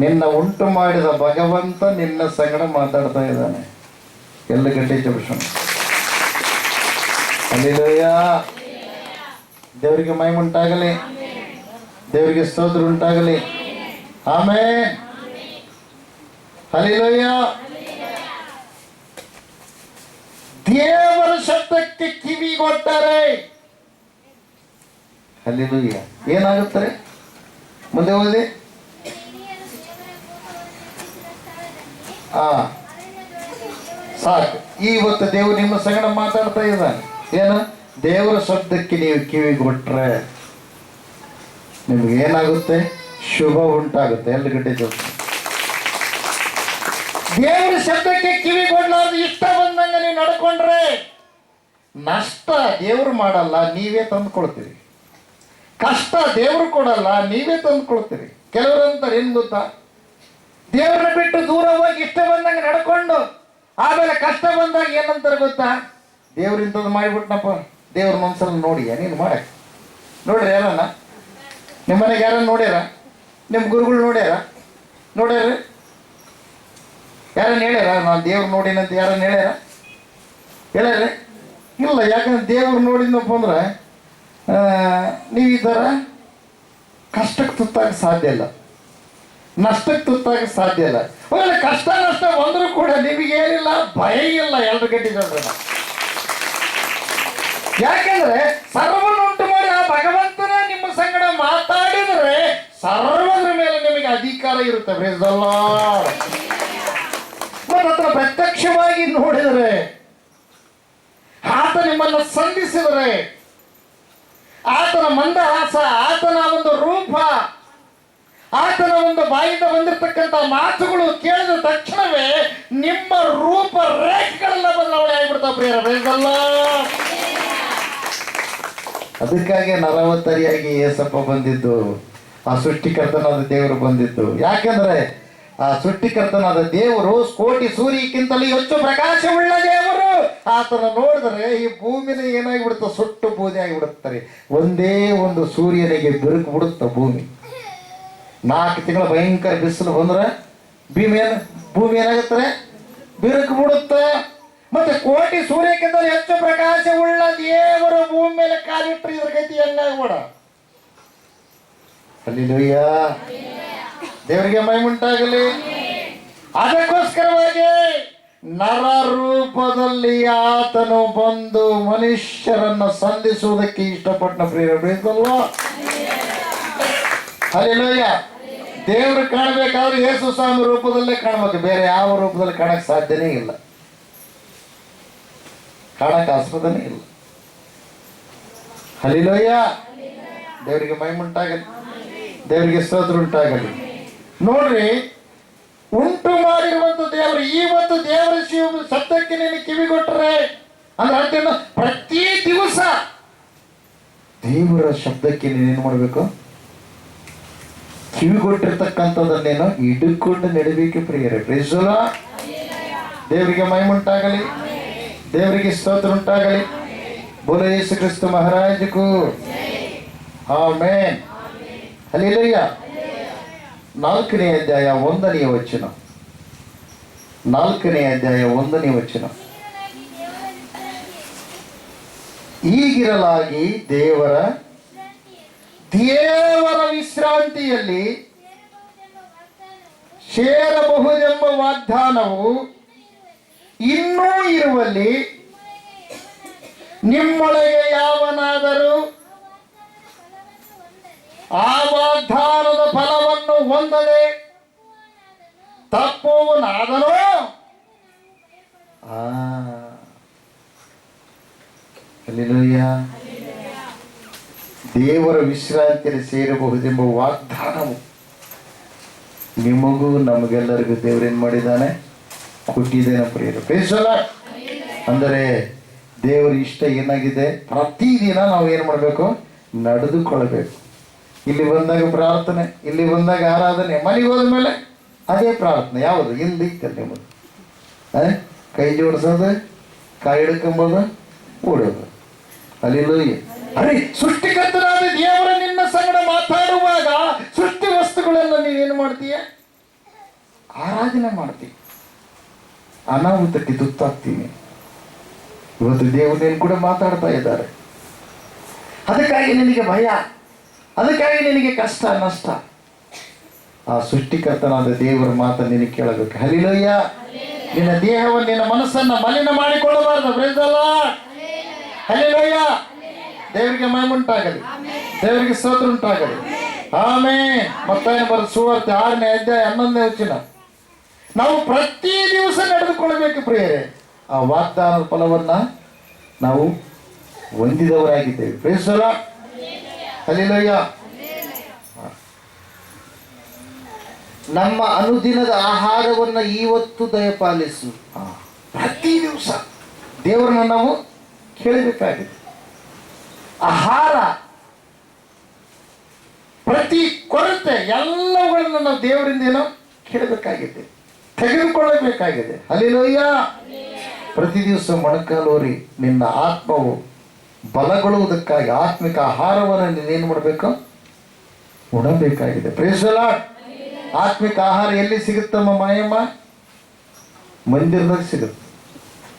ನಿನ್ನ ಉಂಟು ಮಾಡಿದ ಭಗವಂತ ನಿನ್ನ ಸಂಗಡ ಮಾತಾಡ್ತಾ ಇದ್ದಾನೆ. ಎಲ್ಲ ಗಂಟೆ ಜಪಿಸೋಣ. ಹಲ್ಲೆಲೂಯಾ. ದೇವರಿಗೆ ಮಹಿಮೆ ಉಂಟಾಗಲಿ, ದೇವರಿಗೆ ಸ್ತೋತ್ರ ಉಂಟಾಗಲಿ. ಆಮೆನ್. ಹಲ್ಲೆಲೂಯ. ದೇವರ ಶಬ್ದಕ್ಕೆ ಕಿವಿಗೊಟ್ಟರೆ ಹಲ್ಲೆಲೂಯ ಏನಾಗುತ್ತಾರೆ? ಮುಂದೆ ಓದಿ. ಸಾಕು. ಇವತ್ತು ದೇವರು ನಿಮ್ಮ ಸಂಗಡ ಮಾತಾಡ್ತಾ ಇದ್ದಾನೆ. ಏನು? ದೇವರ ಶಬ್ದಕ್ಕೆ ನೀವು ಕಿವಿಗೊಟ್ರೆ ನಿಮ್ಗೆ ಏನಾಗುತ್ತೆ? ಶುಭ ಉಂಟಾಗುತ್ತೆ. ಎಲ್ಲ ಗಡ್ಡೆ ಜೊತೆ ದೇವರ ಶಬ್ದಕ್ಕೆ ಕಿವಿಗೊಡ್ಲಾರ್ದು ಇಷ್ಟ ಬಂದಂಗ ನೀವು ನಡ್ಕೊಂಡ್ರೆ ನಷ್ಟ ದೇವರು ಮಾಡಲ್ಲ, ನೀವೇ ತಂದುಕೊಳ್ತೀರಿ. ಕಷ್ಟ ದೇವರು ಕೊಡಲ್ಲ, ನೀವೇ ತಂದುಕೊಳ್ತೀರಿ. ಕೆಲವರು ಅಂತಾರೆ ಏನು ಗೊತ್ತಾ, ದೇವ್ರನ್ನ ಬಿಟ್ಟು ದೂರ ಹೋಗಿ ಇಷ್ಟ ಬಂದಂಗೆ ನಡ್ಕೊಂಡು ಆಮೇಲೆ ಕಷ್ಟ ಬಂದಾಗ ಏನಂತಾರೆ ಗೊತ್ತಾ, ದೇವ್ರು ಇಂಥದ್ದು ಮಾಡಿಬಿಟ್ನಪ್ಪ, ದೇವ್ರ ಮನ್ಸಲ್ಲಿ ನೋಡಿ ನೀನು ಮಾಡಕ್ಕೆ ನೋಡ್ರಿ. ಯಾರನ್ನ ನಿಮ್ಮ ಮನೆಗೆ ಯಾರನ್ನ ನೋಡ್ಯಾರ? ನಿಮ್ಮ ಗುರುಗಳು ನೋಡ್ಯಾರ್ರಿ? ಯಾರನ್ನ ಹೇಳ್ಯಾರ ನಾನು ದೇವ್ರು ನೋಡಿನಂತ? ಯಾರನ್ನ ಹೇಳ್ಯಾರ್ರಿ? ಇಲ್ಲ. ಯಾಕಂದ್ರೆ ದೇವ್ರು ನೋಡಿದ್ನಪ್ಪ ಅಂದ್ರೆ ನೀವು ಈ ಥರ ಕಷ್ಟಕ್ಕೆ ತುತ್ತಾಗ ಸಾಧ್ಯ ಇಲ್ಲ, ನಷ್ಟಕ್ಕೆ ತುತ್ತಾಗ ಸಾಧ್ಯ ಇಲ್ಲ. ಒಳ್ಳೆ ಕಷ್ಟ ನಷ್ಟ ಬಂದರೂ ಕೂಡ ನಿಮಗೇನಿಲ್ಲ, ಭಯ ಇಲ್ಲ. ಎಲ್ರು ಗಟ್ಟಿದ್ರೆ ಯಾಕೆಂದ್ರೆ ಸರ್ವನುಂಟು ಮಾಡಿ ಆ ಭಗವಂತನ ನಿಮ್ಮ ಸಂಗಡ ಮಾತಾಡಿದರೆ ಸರ್ವದ್ರ ಮೇಲೆ ನಿಮಗೆ ಅಧಿಕಾರ ಇರುತ್ತೆ. ಮತ್ತು ಹತ್ರ ಪ್ರತ್ಯಕ್ಷವಾಗಿ ನೋಡಿದರೆ, ಆತ ನಿಮ್ಮನ್ನು ಸಂಧಿಸಿದರೆ, ಆತನ ಮಂದಹಾಸ, ಆತನ ಒಂದು ರೂಪ, ಆತನ ಒಂದು ಬಾಯಿಂದ ಬಂದಿರತಕ್ಕಂಥ ಮಾತುಗಳು ಕೇಳಿದ ತಕ್ಷಣವೇ ನಿಮ್ಮ ರೂಪ ರೇಖೆಗಳೆಲ್ಲ ಬದಲಾವಣೆ ಆಗಿಬಿಡ್ತಾವ ಪ್ರಿಯರಲ್ಲ. ಅದಕ್ಕಾಗಿ ನರವತ್ತರಿಯಾಗಿ ಏಸಪ್ಪ ಬಂದಿದ್ದು, ಆ ಸೃಷ್ಟಿಕರ್ತನಾದ ದೇವರು ಬಂದಿದ್ದು. ಯಾಕೆಂದ್ರೆ ಆ ಸೃಷ್ಟಿಕರ್ತನಾದ ದೇವರು ಕೋಟಿ ಸೂರ್ಯಕ್ಕಿಂತಲೂ ಹೆಚ್ಚು ಪ್ರಕಾಶವುಳ್ಳ ದೇವರು. ಆತನ ನೋಡಿದ್ರೆ ಈ ಭೂಮಿನ ಏನಾಗಿಬಿಡುತ್ತೆ? ಸುಟ್ಟು ಬೂದಿ ಆಗಿಬಿಡುತ್ತಾರೆ. ಒಂದೇ ಒಂದು ಸೂರ್ಯನಿಗೆ ಬೆರುಕು ಬಿಡುತ್ತ ಭೂಮಿ. 4 ತಿಂಗಳ ಭಯಂಕರ ಬಿಸಿಲು ಬಂದ್ರೆ ಭೂಮಿ ಏನಾಗುತ್ತಾರೆ? ಬಿರುಕು ಬಿಡುತ್ತೆ. ಮತ್ತೆ ಕೋಟಿ ಸೂರ್ಯಕ್ಕಿಂತ ಹೆಚ್ಚು ಪ್ರಕಾಶವುಳ್ಳ ದೇವರು ಭೂಮಿ ಮೇಲೆ ಕಾಲಿಟ್ಟರೆ ಇದ್ರ ಗತಿ ಹೆಂಗಾಗ್ಬೇಡ. ಹಲ್ಲೆಲೂಯ. ದೇವರಿಗೆ ಮಹಿಮುಂಟಾಗಲಿ. ಅದಕ್ಕೋಸ್ಕರವಾಗಿ ನರ ರೂಪದಲ್ಲಿ ಆತನು ಬಂದು ಮನುಷ್ಯರನ್ನ ಸಂಧಿಸುವುದಕ್ಕೆ ಇಷ್ಟಪಟ್ಟನ ಪ್ರಿಯರಲ್ಲ. ಹಲ್ಲೆಲೂಯ. ದೇವರು ಕಾಣಬೇಕಾದ್ರೆ ಯೇಸು ಸ್ವಾಮಿ ರೂಪದಲ್ಲೇ ಕಾಣಬೇಕು, ಬೇರೆ ಯಾವ ರೂಪದಲ್ಲಿ ಕಾಣಕ್ಕೆ ಸಾಧ್ಯನೇ ಇಲ್ಲ, ಕಾಣಕ್ಕೆ ಆಸ್ಪದನೇ ಇಲ್ಲ. ಹಲ್ಲೆಲೂಯ. ದೇವರಿಗೆ ಮಹಿಮುಂಟಾಗಲಿ, ದೇವರಿಗೆ ಸ್ತೋತ್ರ ಉಂಟಾಗಲಿ. ನೋಡ್ರಿ, ಉಂಟು ಮಾಡಿರುವಂತ ದೇವರು ಇವತ್ತು ದೇವರ ಶಬ್ದಕ್ಕೆ ನೀನು ಕಿವಿಗೊಟ್ಟರೆ ಅಂದ್ರೆ ಅರ್ಥೇನು? ಪ್ರತಿ ದಿವಸ ದೇವರ ಶಬ್ದಕ್ಕೆ ನೀನೇನು ಮಾಡಬೇಕು? ಕಿವಿಗೊಟ್ಟಿರ್ತಕ್ಕಂಥದ್ದನ್ನೇನು ಹಿಡಿದುಕೊಂಡು ನಡಬೇಕು ಪ್ರಿಯರೇ. ಪ್ರೀಸಲ. ದೇವರಿಗೆ ಮಹಿಮುಂಟಾಗಲಿ, ದೇವರಿಗೆ ಸ್ತೋತ್ರ ಉಂಟಾಗಲಿ. ಬೋಲೋ ಯೇಸು ಕ್ರಿಸ್ತ ಮಹಾರಾಜಗೂ ಆಮೆನ್. ಹಲ್ಲೆಲೂಯ. 4ನೇ ಅಧ್ಯಾಯ 1ನೇ ವಚನ. 4ನೇ ಅಧ್ಯಾಯ 1ನೇ ವಚನ. ಹೀಗಿರಲಾಗಿ ದೇವರ ವಿಶ್ರಾಂತಿಯಲ್ಲಿ ಸೇರಬಹುದೆಂಬ ವಾಗ್ದಾನವು ಇನ್ನೂ ಇರುವಲ್ಲಿ ನಿಮ್ಮೊಳಗೆ ಯಾವನಾದರೂ ಆ ವಾಗ್ದಾನದ ಫಲವನ್ನು ಹೊಂದದೆ ತಪ್ಪುವನಾದನೋ ಹಲ್ಲೆಲೂಯ. ದೇವರ ವಿಶ್ರಾಂತಿಯಲ್ಲಿ ಸೇರಬಹುದೆಂಬ ವಾಗ್ದಾನವು ನಿಮಗೂ ನಮಗೆಲ್ಲರಿಗೂ ದೇವರೇನು ಮಾಡಿದ್ದಾನೆ? ಕೊಟ್ಟಿದ್ದೇನೆ ಪ್ರಿಯರು. ಬೇಸಲ್ಲ ಅಂದರೆ ದೇವರ ಇಷ್ಟ ಏನಾಗಿದೆ? ಪ್ರತಿದಿನ ನಾವು ಏನು ಮಾಡಬೇಕು? ನಡೆದುಕೊಳ್ಬೇಕು. ಇಲ್ಲಿ ಬಂದಾಗ ಪ್ರಾರ್ಥನೆ, ಇಲ್ಲಿ ಬಂದಾಗ ಆರಾಧನೆ, ಮನೆಗೆ ಹೋದ ಮೇಲೆ ಅದೇ ಪ್ರಾರ್ಥನೆ. ಯಾವುದು ಇಲ್ಲಿ ಇತ್ತಲ್ಲ ನಿಮ್ಮದು? ಕೈ ಜೋಡಿಸೋದು, ಕಾಯಿ ಹಿಡ್ಕೊಂಬೋದು, ಓಡೋದು. ಹಲ್ಲೆಲೂಯ. ಅರೆ, ಸೃಷ್ಟಿಕರ್ತನಾದ ದೇವರ ನಿನ್ನ ಸಂಗಡ ಮಾತಾಡುವಾಗ ಸೃಷ್ಟಿ ವಸ್ತುಗಳೆಲ್ಲ ನೀವೇನು ಮಾಡ್ತೀಯ? ಆರಾಧನೆ ಮಾಡ್ತೀವಿ. ಅನಾಹುತಕ್ಕೆ ತುತ್ತಾಗ್ತೀನಿ. ಇವತ್ತು ದೇವರು ನೀನು ಕೂಡ ಮಾತಾಡ್ತಾ ಇದ್ದಾರೆ. ಅದಕ್ಕಾಗಿ ನಿನಗೆ ಭಯ, ಅದಕ್ಕಾಗಿ ನಿನಗೆ ಕಷ್ಟ ನಷ್ಟ. ಆ ಸೃಷ್ಟಿಕರ್ತನಾದ ದೇವರ ಮಾತನ್ನು ನೀನು ಕೇಳಬೇಕು. ಹಲ್ಲೆಲೂಯ. ನಿನ್ನ ದೇಹವನ್ನು ನಿನ್ನ ಮನಸ್ಸನ್ನು ಮಲಿನ ಮಾಡಿಕೊಳ್ಳಬಾರದು. Praise the Lord. ಹಲ್ಲೆಲೂಯ. ದೇವರಿಗೆ ಮಹಿಮುಂಟಾಗಲಿ, ದೇವರಿಗೆ ಸ್ತೋತ್ರ ಉಂಟಾಗಲಿ. ಆಮೆನ್. ಮತ್ತಾಯನ ಬರೆದ ಸುವಾರ್ತೆ 6ನೇ ಅಧ್ಯಾಯ 11ನೇ ವಚನ. ನಾವು ಪ್ರತಿ ದಿವಸ ನಡೆದುಕೊಳ್ಳಬೇಕು ಪ್ರಿಯರೇ. ಆ ವಾಗ್ದಾನದ ಫಲವನ್ನ ನಾವು ಹೊಂದಿದವರಾಗಿದ್ದೇವೆ. Praise the Lord. ಹಲ್ಲೆಲೂಯ. ನಮ್ಮ ಅನುದಿನದ ಆಹಾರವನ್ನು ಇವತ್ತು ದಯಪಾಲಿಸು. ಪ್ರತಿ ದಿವಸ ದೇವರನ್ನ ನಾವು ಕೇಳಬೇಕಾಗಿದೆ. ಆಹಾರ, ಪ್ರತಿ ಕೊರತೆ ಎಲ್ಲವುಗಳನ್ನು ನಾವು ದೇವರಿಂದ ಏನೋ ಕೇಳಬೇಕಾಗಿದೆ, ತೆಗೆದುಕೊಳ್ಳಬೇಕಾಗಿದೆ. ಹಲ್ಲೆಲೂಯ. ಪ್ರತಿ ದಿವಸ ಮೊಣಕಾಲೂರಿ ನಿನ್ನ ಆತ್ಮವು ಬಲಗೊಳ್ಳುವುದಕ್ಕಾಗಿ ಆತ್ಮಿಕ ಆಹಾರವನ್ನು ನೀನೇನು ಮಾಡಬೇಕು? ಉಣಬೇಕಾಗಿದೆ. Praise the Lord. ಆತ್ಮಿಕ ಆಹಾರ ಎಲ್ಲಿ ಸಿಗುತ್ತಮ್ಮ ಮಾಯಮ್ಮ? ಮಂದಿರದಲ್ಲಿ ಸಿಗುತ್ತೆ,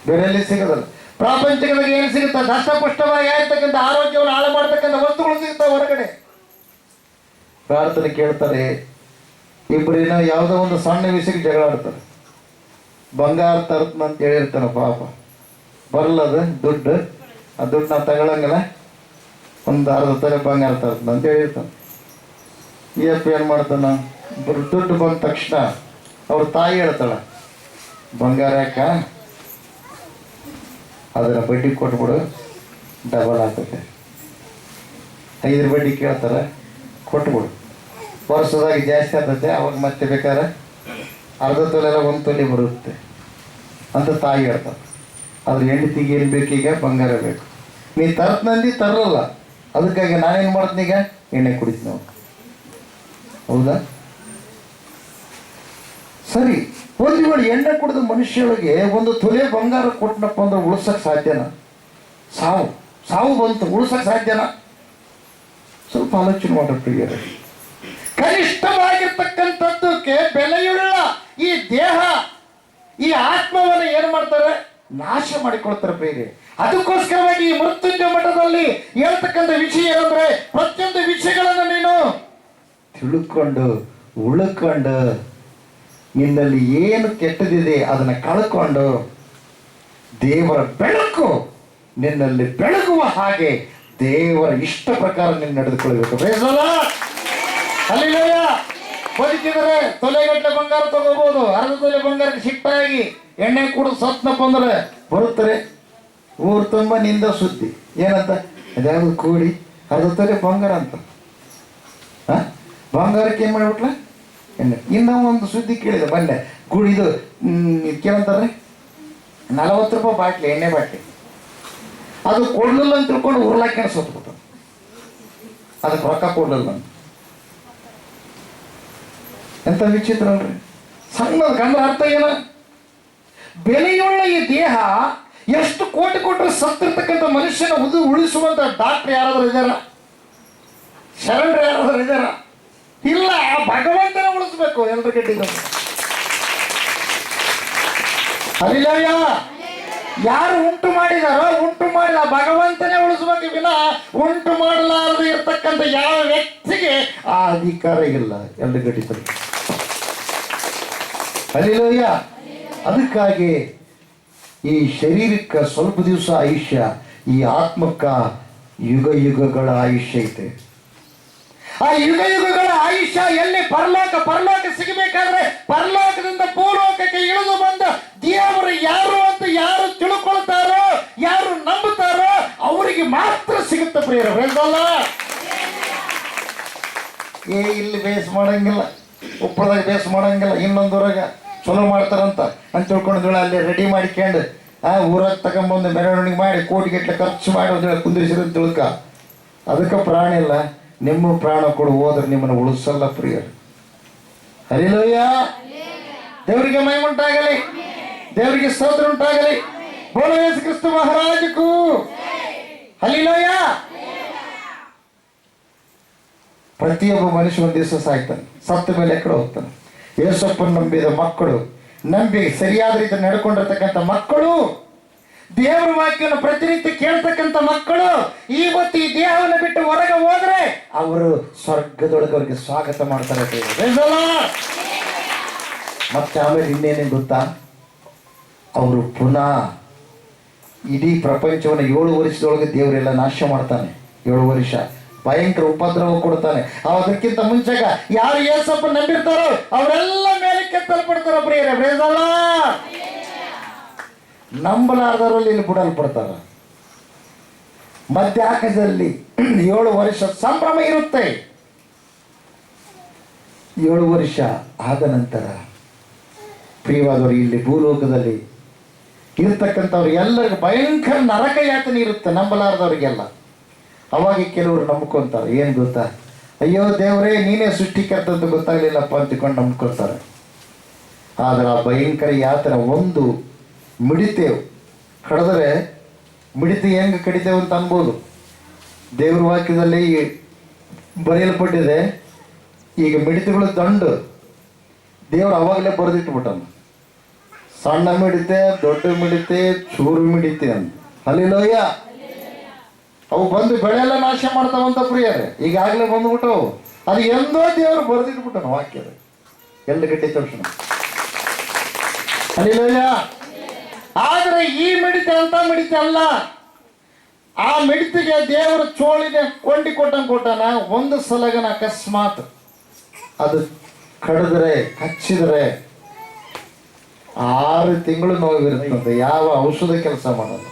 ಬೇರೆ ಎಲ್ಲಿ ಸಿಗೋದಲ್ಲ. ಪ್ರಾಪಂಚಿಕದಾಗ ಏನು ಸಿಗುತ್ತೆ? ದಷ್ಟಪುಷ್ಟವಾಗಿ ಆಗಿರ್ತಕ್ಕಂಥ ಆರೋಗ್ಯವನ್ನು ಹಾಳು ಮಾಡ್ತಕ್ಕಂಥ ವಸ್ತುಗಳು ಸಿಗ್ತಾವೆ ಹೊರಗಡೆ. ಪ್ರಾರ್ಥನೆ ಕೇಳ್ತಾರೆ, ಇಬ್ಬರಿನ ಯಾವುದೋ ಒಂದು ಸಣ್ಣ ವಿಷಯಕ್ಕೆ ಜಗಳ ಆಡ್ತಾರೆ. ಬಂಗಾರ ತರ್ತನಂತ ಹೇಳಿರ್ತಾನೆ, ಪಾಪ ಬರಲ್ಲದ ದುಡ್ಡು, ಆ ದುಡ್ಡು ನಾವು ತಗೊಳಂಗಿಲ್ಲ, ಒಂದು ಅರ್ಧ ತೊಲೆ ಬಂಗಾರ ತರ್ತನ ಅಂತ ಹೇಳಿರ್ತಾನೆ. ಈ ಅಪ್ಪ ಏನು ಮಾಡ್ತಾನ? ದುಡ್ಡು ಬಂದ ತಕ್ಷಣ ಅವ್ರ ತಾಯಿ ಹೇಳ್ತಾಳ, ಬಂಗಾರ ಯಾಕ, ಅದನ್ನು ಬಡ್ಡಿ ಕೊಟ್ಬಿಡು, ಡಬಲ್ ಆಗ್ತದೆ. 5 ಬಡ್ಡಿ ಕೇಳ್ತಾರೆ, ಕೊಟ್ಬಿಡು, ವರ್ಷದಾಗಿ ಜಾಸ್ತಿ ಆಗ್ತದೆ, ಅವಾಗ ಮತ್ತೆ ಬೇಕಾದ್ರೆ ಅರ್ಧ ತೊಲೆಲ್ಲ 1 ತೊಲೆ ಬರುತ್ತೆ ಅಂತ ತಾಯಿ ಹೇಳ್ತಾರೆ. ಅದ್ರ ಹೆಂಡತಿಗೆ ಏನು ಬೇಕೀಗ? ಬಂಗಾರ ಬೇಕು. ನೀ ತರ್ತನಂದಿ ತರಲ್ಲ, ಅದಕ್ಕಾಗಿ ನಾನೇನು ಮಾಡ್ತೀನಿ, ಈಗ ಎಣ್ಣೆ ಕುಡಿತೀನಿ ನಾವು. ಹೌದಾ? ಸರಿ, ಒಂದು ವೇಳೆ ಎಣ್ಣೆ ಕುಡಿದ ಮನುಷ್ಯನಿಗೆ 1 ತೊಲೆ ಬಂಗಾರ ಕೊಟ್ಟನಪ್ಪ ಅಂದ್ರೆ ಉಳಿಸಕ್ಕೆ ಸಾಧ್ಯನಾ? ಸಾವು ಬಂತು, ಉಳಿಸಕ್ಕೆ ಸಾಧ್ಯನಾ? ಸ್ವಲ್ಪ ಆಲೋಚನೆ ಮಾಡ್ರಿ ಪ್ರಿಯರೇ. ಕನಿಷ್ಠವಾಗಿರ್ತಕ್ಕಂಥದ್ದಕ್ಕೆ ಬೆಲೆಯುಳ್ಳ ಈ ದೇಹ, ಈ ಆತ್ಮವನ್ನು ಏನು ಮಾಡ್ತಾರೆ? ನಾಶ ಮಾಡಿಕೊಳ್ತಾರೆ ಪ್ರಿಯರೇ. ಅದಕ್ಕೋಸ್ಕರವಾಗಿ ಈ ಮೃತ್ಯುಂಜಯ ಮಠದಲ್ಲಿ ಹೇಳ್ತಕ್ಕಂಥ ವಿಷಯ ಏನಂದ್ರೆ, ಪ್ರತಿಯೊಂದು ವಿಷಯಗಳನ್ನು ನೀನು ತಿಳ್ಕೊಂಡು ಉಳ್ಕೊಂಡು ನಿನ್ನಲ್ಲಿ ಏನು ಕೆಟ್ಟದಿದೆ ಅದನ್ನು ಕಳ್ಕೊಂಡು ದೇವರ ಬೆಳಕು ನಿನ್ನಲ್ಲಿ ಬೆಳಗುವ ಹಾಗೆ ದೇವರ ಇಷ್ಟ ಪ್ರಕಾರ ನೀನು ನಡೆದುಕೊಳ್ಬೇಕು. Praise the Lord. ಹಲ್ಲೆಲೂಯ. ಬದುಕಿದರೆ ತೊಲೆಗಟ್ಟಲೆ ಬಂಗಾರ ತಗೋಬಹುದು, ಅರ್ಧ ತೊಲೆ ಬಂಗಾರಕ್ಕೆ ಸಿಟ್ಟಾಗಿ ಎಣ್ಣೆ ಕುಡಿದು ಸತ್ನಪ್ಪ ಅಂದ್ರೆ ಬರುತ್ತಾರೆ ಊರು ತುಂಬ ನಿಂದ ಸುದ್ದಿ. ಏನಂತ? ಅದ್ಯಾವುದು ಕೂಡಿ ಅರ್ಧ ತೊಲೆ ಬಂಗಾರ ಅಂತ. ಬಂಗಾರಕ್ಕೆ ಏನು ಮಾಡಿಬಿಟ್ಲ? ಎಣ್ಣೆ. ಇನ್ನೂ ಒಂದು ಸುದ್ದಿ ಕೇಳಿದೆ ಬಂದೆ, ಗುಡಿದು ಕೇಳಂತಾರೆ 40 ರೂಪಾಯಿ ಬಾಟ್ಲಿ, ಎಣ್ಣೆ ಬಾಟ್ಲಿ. ಅದು ಕೊಡ್ಲಿಲ್ಲ ಅಂತ ತಿಳ್ಕೊಂಡು ಉರ್ಲಾಕ್ಯಾಣ ಸತ್ಬಿಟ್ಟ, ಅದಕ್ಕೆ ರೊಕ್ಕ ಕೊಡ್ಲಿಲ್ಲ ಅಂತ. ಎಂತ ವಿಚಿತ್ರ ಅಲ್ರಿ? ಸಣ್ಣದಕ್ಕೆ ಅಂದ್ರೆ ಅರ್ಥ ಏನ? ಬೆಲೆಯುಳ್ಳ ಈ ದೇಹ ಎಷ್ಟು ಕೋಟಿ ಕೊಟ್ಟರೆ ಸತ್ತಿರ್ತಕ್ಕಂಥ ಮನುಷ್ಯನ ಉಳಿಸುವಂತ ಡಾಕ್ಟರ್ ಯಾರಾದ್ರೂ ಇದ್ದಾರ? ಶರಣರು ಯಾರಾದ್ರೂ ಇದ್ದಾರ? ಇಲ್ಲ. ಆ ಭಗವಂತನ ಉಳಿಸ್ಬೇಕು ಎಲ್ರ ಗಡ್ಡಿದ. ಹಲ್ಲೆಲೂಯ. ಯಾರು ಉಂಟು ಮಾಡಿದಾರೋ, ಉಂಟು ಮಾಡಿದ ಭಗವಂತನೇ ಉಳಿಸ್ಬೇಕು ವಿನ ಉಂಟು ಮಾಡಲಾರದೆ ಇರ್ತಕ್ಕಂಥ ಯಾವ ವ್ಯಕ್ತಿಗೆ ಆ ಅಧಿಕಾರ ಇಲ್ಲ ಎಲ್ರ ಗಡ್ಡಿದ. ಹಲ್ಲೆಲೂಯ. ಅದಕ್ಕಾಗಿ ಈ ಶರೀರಕ್ಕೆ ಸ್ವಲ್ಪ ದಿವಸ ಆಯುಷ್ಯ, ಈ ಆತ್ಮಕ್ಕ ಯುಗ ಯುಗಗಳ ಆಯುಷ್ಯ ಐತೆ. ಆ ಯುಗ ಯುಗಗಳ ಆಯುಷ್ಯ ಎಲ್ಲಿ? ಪರಲೋಕ ಸಿಗಬೇಕಾದ್ರೆ ಪರಲೋಕದಿಂದ ಭೂಲೋಕಕ್ಕೆ ಇಳಿದು ಬಂದ ದೇವರು ಯಾರು ಅಂತ ಯಾರು ತಿಳ್ಕೊಳ್ತಾರೋ, ಯಾರು ನಂಬುತ್ತಾರೋ ಅವರಿಗೆ ಮಾತ್ರ ಸಿಗುತ್ತೆ ಪ್ರಿಯರೇ. Praise the Lord. ಇಲ್ಲಿ ಬೇಸ್ ಮಾಡಂಗಿಲ್ಲ, ಉಪ್ಪಳದಾಗ ಬೇಸ್ ಮಾಡಂಗಿಲ್ಲ, ಇನ್ನೊಂದೂರಾಗ ಚಲೋ ಮಾಡ್ತಾರಂತ ಅಂತ ತಿಳ್ಕೊಂಡಿದ್ವಿ. ಅಲ್ಲಿ ರೆಡಿ ಮಾಡಿಕೊಂಡು ಊರಾಗ ತಗೊಂಬಂದು ಮೆರವಣಿಗೆ ಮಾಡಿ ಕೋಟಿಗಟ್ಟಲೆ ಖರ್ಚು ಮಾಡಿ ಒಂದು ಕುಂದಿರಿಸಿರೋ ತಿಳ್ಕ. ಅದಕ್ಕೆ ಪ್ರಾಣ ಇಲ್ಲ. ನಿಮ್ಮ ಪ್ರಾಣ ಕೊಡು ಹೋದ್ರೆ ನಿಮ್ಮನ್ನು ಉಳಿಸಲ್ಲ ಪ್ರಿಯರು. ಹಲ್ಲೆಲೂಯ. ದೇವರಿಗೆ ಮಹಿಮೆ ಉಂಟಾಗಲಿ, ದೇವರಿಗೆ ಸ್ತೋತ್ರ ಉಂಟಾಗಲಿ. ಬೋಲೋ ಯೇಸು ಕ್ರಿಸ್ತ ಮಹಾರಾಜಕ್ಕೂ. ಹಲ್ಲೆಲೂಯ. ಪ್ರತಿಯೊಬ್ಬ ಮನುಷ್ಯ ಒಂದು ದಿವಸ ಸಾಯ್ತಾನೆ, ಸತ್ತ ಮೇಲೆ ಎಕಡೆ ಹೋಗ್ತಾನೆ. ಯೇಸಪ್ಪನ ನಂಬಿದ ಮಕ್ಕಳು, ನಂಬಿ ಸರಿಯಾದ ರೀತಿ ನಡ್ಕೊಂಡಿರ್ತಕ್ಕಂಥ ಮಕ್ಕಳು ದೇವರ ವಾಕ್ಯವನ್ನು ಪ್ರತಿನಿತ್ಯ ಕೇಳ್ತಕ್ಕಂಥ ಮಕ್ಕಳು ಇವತ್ತು ಈ ದೇಹವನ್ನು ಬಿಟ್ಟು ಹೊರಗೆ ಹೋದ್ರೆ ಅವರು ಸ್ವರ್ಗದೊಳಗೆ ಅವರಿಗೆ ಸ್ವಾಗತ ಮಾಡ್ತಾರೆ. ಮತ್ತೆ ಆಮೇಲೆ ಇನ್ನೇನೇ ಗೊತ್ತಾ, ಅವರು ಪುನಃ ಇಡೀ ಪ್ರಪಂಚವನ್ನು 7 ವರ್ಷದೊಳಗೆ ದೇವರೆಲ್ಲ ನಾಶ ಮಾಡ್ತಾನೆ. 7 ವರ್ಷ ಭಯಂಕರ ಉಪದ್ರವ ಕೊಡ್ತಾನೆ. ಅದಕ್ಕಿಂತ ಮುಂಚೆಗ ಯಾರು ಯೇಸಪ್ಪ ನಂಬಿರ್ತಾರೋ ಅವರೆಲ್ಲ ಮೇಲೆ ಕೆತ್ತಲ್ಪಡ್ತಾರ ಪ್ರಿಯರೇ. ಪ್ರೇಸಲ್ಲ. ನಂಬಲಾರದವರಲ್ಲಿ ಇಲ್ಲಿ ಬಿಡಲ್ಪಡ್ತಾರ. ಮಧ್ಯ ಆಕಾಶದಲ್ಲಿ 7 ವರ್ಷ ಸಂಭ್ರಮ ಇರುತ್ತೆ. 7 ವರ್ಷ ಆದ ನಂತರ ಪ್ರಿಯವಾದವರು ಇಲ್ಲಿ ಭೂಲೋಕದಲ್ಲಿ ಇರ್ತಕ್ಕಂಥವ್ರು ಎಲ್ಲರಿಗೂ ಭಯಂಕರ ನರಕ ಯಾತನೆ ಇರುತ್ತೆ, ನಂಬಲಾರದವ್ರಿಗೆಲ್ಲ. ಅವಾಗ ಕೆಲವರು ನಂಬ್ಕೊಂತಾರೆ. ಏನು ಗೊತ್ತಾ, ಅಯ್ಯೋ ದೇವರೇ ನೀನೇ ಸೃಷ್ಟಿಕರ್ತ ಅಂತ ಗೊತ್ತಾಗ್ಲಿಲ್ಲಪ್ಪ ಅಂತಿಕೊಂಡು ನಂಬ್ಕೊಳ್ತಾರೆ. ಆದರೆ ಆ ಭಯಂಕರ ಯಾತನೆ ಒಂದು ಮಿಡಿತೇವು ಕಡಿದ್ರೆ ಮಿಡಿತ ಹೆಂಗೆ ಕಡಿತೇವೆ ಅಂತ ಅನ್ಬೋದು. ದೇವ್ರ ವಾಕ್ಯದಲ್ಲಿ ಬರೆಯಲ್ಪಟ್ಟಿದೆ, ಈಗ ಮಿಡಿತಗಳು ದಂಡು ದೇವ್ರು ಅವಾಗಲೇ ಬರೆದಿಟ್ಬಿಟ್ಟನು. ಸಣ್ಣ ಮಿಡಿತೆ, ದೊಡ್ಡ ಮಿಡಿತೆ, ಚೂರು ಮಿಡಿತೆ ಅಂತ. ಅಲ್ಲಿಲೋಯ್ಯ ಅವು ಬಂದು ಬೆಳೆಲ್ಲ ನಾಶ ಮಾಡ್ತಾವಂತ ಪ್ರಿಯರೇ. ಈಗಾಗಲೇ ಬಂದ್ಬಿಟ್ಟವು. ಅದು ಎಂದೋ ದೇವರು ಬರೆದಿಟ್ಬಿಟ್ಟನು ವಾಕ್ಯದ ಎಲ್ಲ ಗಡ್ಡೆ ತಕ್ಷಣ. ಅಲ್ಲಿಲೋಯ್ಯ. ಆದರೆ ಈ ಮಿಡಿತೆ ಅಂತ ಮಿಡಿತೆ ಅಲ್ಲ. ಆ ಮಿಡಿತಿಗೆ ದೇವರು ಚೋಳಿಗೆ ಕೊಂಡಿ ಕೊಟ್ಟಾನ. ಒಂದು ಸಲಗನ ಅಕಸ್ಮಾತ್ ಅದು ಕಡಿದ್ರೆ ಕಚ್ಚಿದ್ರೆ 6 ತಿಂಗಳು ನೋವಿರುತ್ತಂತೆ. ಯಾವ ಔಷಧ ಕೆಲಸ ಮಾಡಲ್ಲ.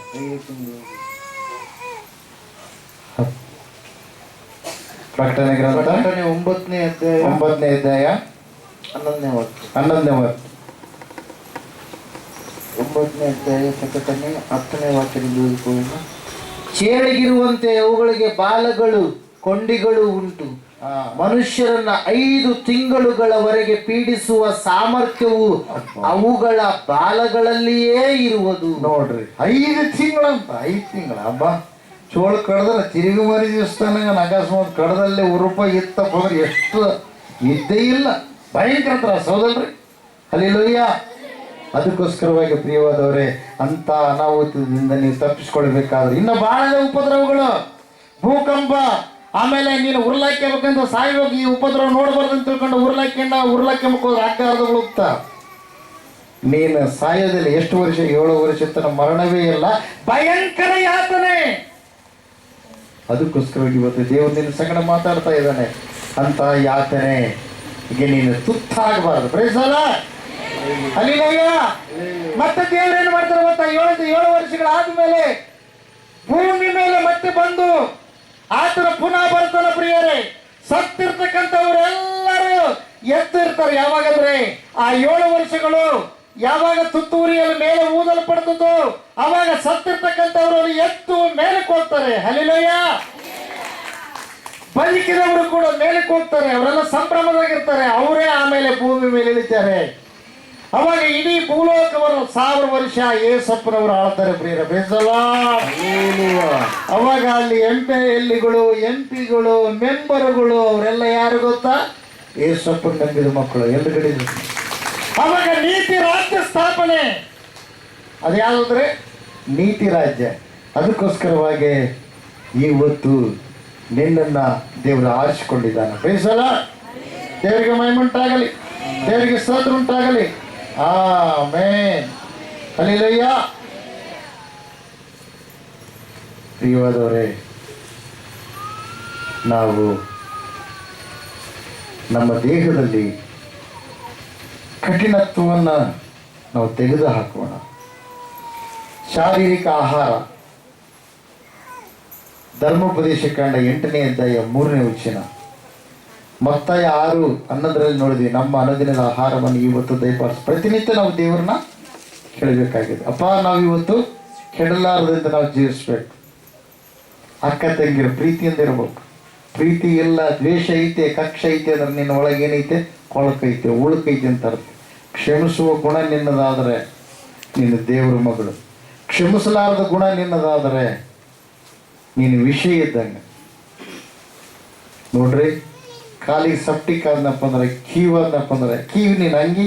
ಪ್ರಕಟಣೆ ಗ್ರಂಥ 9ನೇ ಅಧ್ಯಾಯ 11ನೇ ವಾಕ್ಯ. 9ನೇ ಅಧ್ಯಾಯ ಪ್ರಕಟಣೆ 10ನೇ ವಾಕ್ಯದಿಂದ, ಚೇಳಿಗಿರುವಂತೆ ಅವುಗಳಿಗೆ ಬಾಲಗಳು ಕೊಂಡಿಗಳು ಉಂಟು. ಮನುಷ್ಯರನ್ನ 5 ತಿಂಗಳುಗಳವರೆಗೆ ಪೀಡಿಸುವ ಸಾಮರ್ಥ್ಯವು ಅವುಗಳ ಬಾಲಗಳಲ್ಲಿಯೇ ಇರುವುದು. ನೋಡ್ರಿ, 5 ತಿಂಗಳಂತ. 5 ತಿಂಗಳ ಹಬ್ಬ. ಚೋಳು ಕಡ್ದ್ರೆ ತಿರುಗಿ ಮರಿ ದಿವಸನಾಗ ಅಕಸ್ಮಾತ್ ಕಡ್ದಲ್ಲೇ ಉರುಪ ಇತ್ತಪ್ಪ ಅಂದ್ರೆ ಎಷ್ಟು ಇದ್ದೇ ಇಲ್ಲ. ಭಯಂಕರ ತ್ರಾಸ, ಹೌದಲ್ರಿ? ಅಲ್ಲಿಲೋಯ್ಯ. ಅದಕ್ಕೋಸ್ಕರವಾಗಿ ಪ್ರಿಯವಾದವರೇ, ಅಂತ ಅನಾಹುತದಿಂದ ನೀವು ತಪ್ಪಿಸ್ಕೊಳ್ಬೇಕಾದ್ರೆ ಇನ್ನು ಬಹಳ ಉಪದ್ರವಗಳು, ಭೂಕಂಪ, ಆಮೇಲೆ ನೀನು ಉರ್ಲಾಕ್ಯಬೇಕಂತ ಸಾಯೋಗಿ ಈ ಉಪದ್ರವ ನೋಡಬಾರ್ದು ಅಂತ ತಿಳ್ಕೊಂಡು ಉರ್ಲಾಕ್ಯಂಬಕೋದ್ರೆ ಆಕಾರದಗಳು ಹೋಗ್ತಾ ನೀನು ಸಾಯೋದಿಲ್ಲ. ಎಷ್ಟು ವರ್ಷ? 7 ವರ್ಷ ತನ್ನ ಮರಣವೇ ಇಲ್ಲ. ಭಯಂಕರ ಯಾತನೆ. ಅದಕ್ಕೋಸ್ಕರವಾಗಿ ಇವತ್ತು ದೇವರು ನಿನ್ನ ಸಂಗಡ ಮಾತಾಡ್ತಾ ಇದ್ದಾನೆ. ಅಂತ ಯಾತನೆಗೆ ನೀನು ತುತ್ತಾಗಬಾರದು. ಪ್ರೈಸಲ್ಲ. ಅಲ್ಲಿಲೋಯ್ಯ. ಮತ್ತೆ ದೇವರೇನು ಮಾಡ್ತಾರೆ ಗೊತ್ತಾ? 7 ವರ್ಷಗಳಾದ್ಮೇಲೆ ಭೂಮಿ ಮೇಲೆ ಮತ್ತೆ ಬಂದು ಆತನ ಪುನಃ ಬರ್ತಾನ ಪ್ರಿಯರೇ. ಸತ್ತಿರ್ತಕ್ಕಂಥವ್ರೆಲ್ಲರೂ ಎತ್ತಿರ್ತಾರೆ. ಯಾವಾಗಂದ್ರೆ ಆ 7 ವರ್ಷಗಳು ಯಾವಾಗ ತುತ್ತೂರಿಯಲ್ಲಿ ಮೇಲೆ ಊದಲ್ಪಡ್ತದೋ ಅವಾಗ ಸತ್ತಿರ್ತಕ್ಕಂಥವ್ರು ಎತ್ತು ಮೇಲಕ್ಕೆ ಹೋಗ್ತಾರೆ. ಹಲ್ಲಿಲೋಯ್ಯ. ಬದುಕಿದವರು ಕೂಡ ಮೇಲಕ್ಕೆ ಹೋಗ್ತಾರೆ. ಅವರೆಲ್ಲ ಸಂಭ್ರಮದಾಗಿರ್ತಾರೆ. ಅವರೇ ಆಮೇಲೆ ಭೂಮಿ ಮೇಲೆ ಇಳಿತಾರೆ. ಅವಾಗ ಇಡೀ ಭೂಲೋಕವನ್ನು 1000 ವರ್ಷ ಯೇಸಪ್ಪನವರು ಆಳ್ತಾರೆ ಪ್ರಿಯರ. ಬೇಸಲ್ಲ. ಅವಾಗ ಅಲ್ಲಿ ಎಂಪಿಗಳು ಮೆಂಬರ್ಗಳು ಅವರೆಲ್ಲ ಯಾರು ಗೊತ್ತಾ? ಯೇಸಪ್ಪನ ನಂಬಿದ ಮಕ್ಕಳು ಎದುರುಗಡೆ. ಅವಾಗ ನೀತಿ ರಾಜ್ಯ ಸ್ಥಾಪನೆ. ಅದ್ಯಾವುದ್ರೆ? ನೀತಿ ರಾಜ್ಯ. ಅದಕ್ಕೋಸ್ಕರವಾಗಿ ಇವತ್ತು ನಿನ್ನನ್ನ ದೇವರು ಆರಿಸಿಕೊಂಡಿದ್ದಾನೆ. ಬೇಸಲ್ಲ. ದೇವರಿಗೆ ಮಹಿಮುಂಟಾಗಲಿ, ದೇವರಿಗೆ ಸ್ತೋತ್ರ ಉಂಟಾಗಲಿ. ಆಮೆನ್. ಹಲ್ಲೆಲೂಯಾ. ಪ್ರಿಯವಾದವರೇ, ನಾವು ನಮ್ಮ ದೇಹದಲ್ಲಿ ಕಠಿಣತ್ವವನ್ನು ನಾವು ತೆಗೆದು ಹಾಕೋಣ. ಶಾರೀರಿಕ ಆಹಾರ. ಧರ್ಮೋಪದೇಶ ಕಾಂಡ 8ನೇ ಅಧ್ಯಾಯ 3ನೇ ವಚನ. ಮತ್ತಾಯ 6:11 ನೋಡಿದ್ವಿ. ನಮ್ಮ ಅನುದಿನದ ಆಹಾರವನ್ನು ಇವತ್ತು ದಯಪಾಲಿಸಿ. ಪ್ರತಿನಿತ್ಯ ನಾವು ದೇವರನ್ನ ಕೇಳಬೇಕಾಗಿದೆ. ಅಪ್ಪ, ನಾವು ಇವತ್ತು ಕೆಡಲಾರದಿಂದ ನಾವು ಜೀವಿಸ್ಬೇಕು. ಅಕ್ಕ ತಂಗಿರ ಪ್ರೀತಿಯಿಂದ ಇರ್ಬೇಕು. ಪ್ರೀತಿ ಇಲ್ಲ, ದ್ವೇಷ ಐತೆ, ಕಕ್ಷ ಐತೆ ಅಂದ್ರೆ ನಿನ್ನ ಒಳಗೆ ಏನೈತೆ? ಕೊಳಕೈತೆ, ಉಳುಕೈತೆ ಅಂತ ಅರ್ಥ. ಕ್ಷಮಿಸುವ ಗುಣ ನಿನ್ನದಾದರೆ ನೀನು ದೇವರ ಮಗಳು. ಕ್ಷಮಿಸಲಾರದ ಗುಣ ನಿನ್ನದಾದರೆ ನೀನು ವಿಷಯ ಇದ್ದಂಗೆ. ನೋಡ್ರಿ, ಕಾಲಿಗೆ ಸಪ್ಟಿಕ್ ಆದ್ನಪ್ಪ ಅಂದ್ರೆ, ಕೀವು ಆದ್ನಪ್ಪ ಅಂದ್ರೆ, ಕೀವು ನೀನು ಹಂಗೆ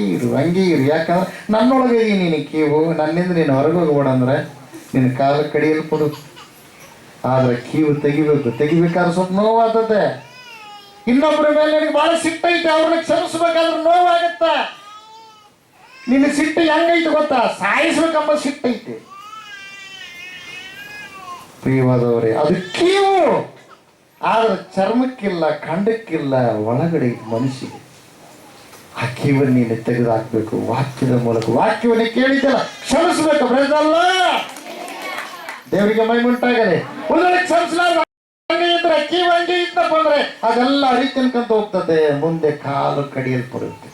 ಇರು. ಯಾಕಂದ್ರೆ ನನ್ನೊಳಗೆ ನೀನು ಕೀವು, ನನ್ನಿಂದ ನೀನು ಹೊರಗೆ ಹೋಗ್ಬೇಡ ಅಂದ್ರೆ ನಿನ್ನ ಕಾಲ ಕಡಿಯಲ್ಪಡು. ಆದ್ರೆ ಕೀವು ತೆಗಿಬೇಕಾದ್ರೆ ಸ್ವಲ್ಪ ನೋವಾಗ್ತದೆ. ಇನ್ನೊಬ್ಬರ ಮೇಲೆ ನಿನಗೆ ಬಹಳ ಸಿಟ್ಟೈತೆ, ಅವ್ರನ್ನ ಕ್ಷಮಿಸ್ಬೇಕಾದ್ರೆ ನೋವಾಗತ್ತ. ನಿನ್ನ ಸಿಟ್ಟು ಹೆಂಗೈತೆ ಗೊತ್ತಾ? ಸಾಯಿಸ್ಬೇಕಂಬ ಸಿಟ್ಟೈತೆ. ಪ್ರಿಯವಾದವರೇ, ಅದು ಕೀವು. ಆದ್ರೆ ಚರ್ಮಕ್ಕಿಲ್ಲ, ಖಂಡಕ್ಕಿಲ್ಲ, ಒಳಗಡೆ ಮನಸ್ಸಿಗೆ. ಆ ಕೀವನ್ನು ನೀನು ತೆಗೆದು ಹಾಕ್ಬೇಕು ವಾಕ್ಯದ ಮೂಲಕ. ವಾಕ್ಯವನ್ನು ಕೇಳಿದ್ದಲ್ಲ, ಕ್ಷಮಿಸ್ಬೇಕು. ಬ್ರದಲ್ಲ, ದೇವರಿಗೆ ಮಹಿಮುಂಟಾಗಲಿ. ಒಂದೊಳ್ಳೆ ಕ್ಷಮಿಸಲಾರ ಇದ್ರೆ ಕೀವು ಹಂಗೆ ಇದ್ದಪ್ಪ ಅಂದ್ರೆ ಅದೆಲ್ಲ ಅರಿತನ್ಕಂತ ಹೋಗ್ತದೆ. ಮುಂದೆ ಕಾಲು ಕಡಿಯಲ್ಪಡುತ್ತೆ.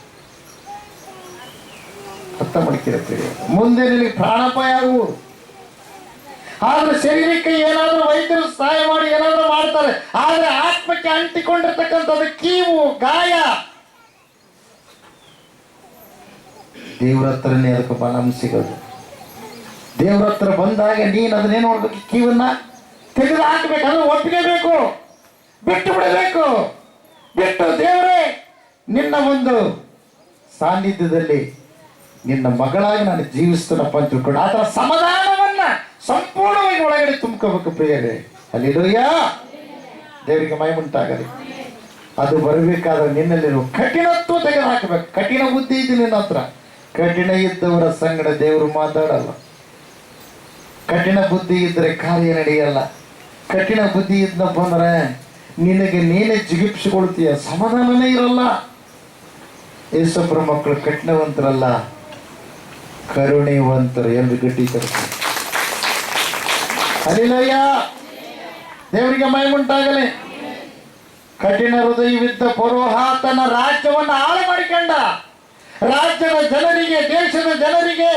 ಅರ್ಥ ಮಾಡ್ಕಿರತ್ತೀರಿ? ಮುಂದೆ ನಿನಗೆ ಪ್ರಾಣಾಪಾಯ ಆಗುವುದು. ಆದ್ರೆ ಶರೀರಕ್ಕೆ ಏನಾದ್ರೂ ವೈದ್ಯರು ಸಹಾಯ ಮಾಡಿ ಏನಾದ್ರೂ ಮಾಡ್ತಾರೆ. ಆದ್ರೆ ಆತ್ಮಕ್ಕೆ ಅಂಟಿಕೊಂಡಿರ್ತಕ್ಕಂಥದ್ದು ಕೀವು, ಗಾಯ. ದೇವ್ರ ಹತ್ರನೇ ಅದಕ್ಕೆ ಬಲ ಸಿಗೋದು. ದೇವ್ರ ಹತ್ರ ಬಂದಾಗ ನೀನು ಅದನ್ನೇನು ಮಾಡ್ಬೇಕು? ಕೀವನ್ನ ತೆಗೆದು ಹಾಕ್ಬೇಕು. ಅದು ಒಪ್ಪಿಗೆ ಬೇಕು, ಬಿಟ್ಟು ಬಿಡಬೇಕು. ಬಿಟ್ಟು ದೇವರೇ ನಿನ್ನ ಒಂದು ಸಾನ್ನಿಧ್ಯದಲ್ಲಿ ನಿನ್ನ ಮಗಳಾಗಿ ನಾನು ಜೀವಿಸ್ತೇನಪ್ಪ ಅಂತ ತಿಳ್ಕೊಂಡು ಆತರ ಸಮಾಧಾನವನ್ನ ಸಂಪೂರ್ಣವಾಗಿ ಒಳಗಡೆ ತುಂಬ್ಕೋಬೇಕು. ಪ್ರಿಯರೇ, ಹಲ್ಲೆಲೂಯಾ, ದೇವರಿಗೆ ಮಹಿಮುಂಟಾಗಲಿ. ಅದು ಬರಬೇಕಾದ್ರೆ ನಿನ್ನಲ್ಲಿರುವ ಕಠಿಣತ್ವ ತೆಗೆದು ಹಾಕಬೇಕು. ಕಠಿಣ ಬುದ್ಧಿ ಇದೆ ನಿನ್ನ ಹತ್ರ. ಕಠಿಣ ಇದ್ದವರ ಸಂಗಡ ದೇವರು ಮಾತಾಡಲ್ಲ. ಕಠಿಣ ಬುದ್ಧಿ ಇದ್ರೆ ಕಾರ್ಯ ನಡೆಯಲ್ಲ. ಕಠಿಣ ಬುದ್ಧಿ ಇದ್ನಪ್ಪ ಅಂದ್ರೆ ನಿನಗೆ ನೀನೇ ಜಿಗಿಪ್ಸಿಕೊಳ್ತೀಯ, ಸಮಾಧಾನನೇ ಇರಲ್ಲ. ಯೇಸಪ್ಪರ ಮಕ್ಕಳು ಕಠಿಣವಂತರಲ್ಲ, ಕರುಣೆವಂತರು ಎಂದು ಗಟ್ಟಿಕರಿಸ್ತಾರೆ. ಹಲ್ಲೆಲೂಯ, ದೇವರಿಗೆ ಮಹಿಮುಂಟಾಗಲಿ. ಕಠಿಣ ಹೃದಯವಿದ್ದ ಫರೋಹ ತನ್ನ ರಾಜ್ಯವನ್ನು ಹಾಳು ಮಾಡಿಕೊಂಡ. ರಾಜ್ಯದ ಜನರಿಗೆ, ದೇಶದ ಜನರಿಗೆ,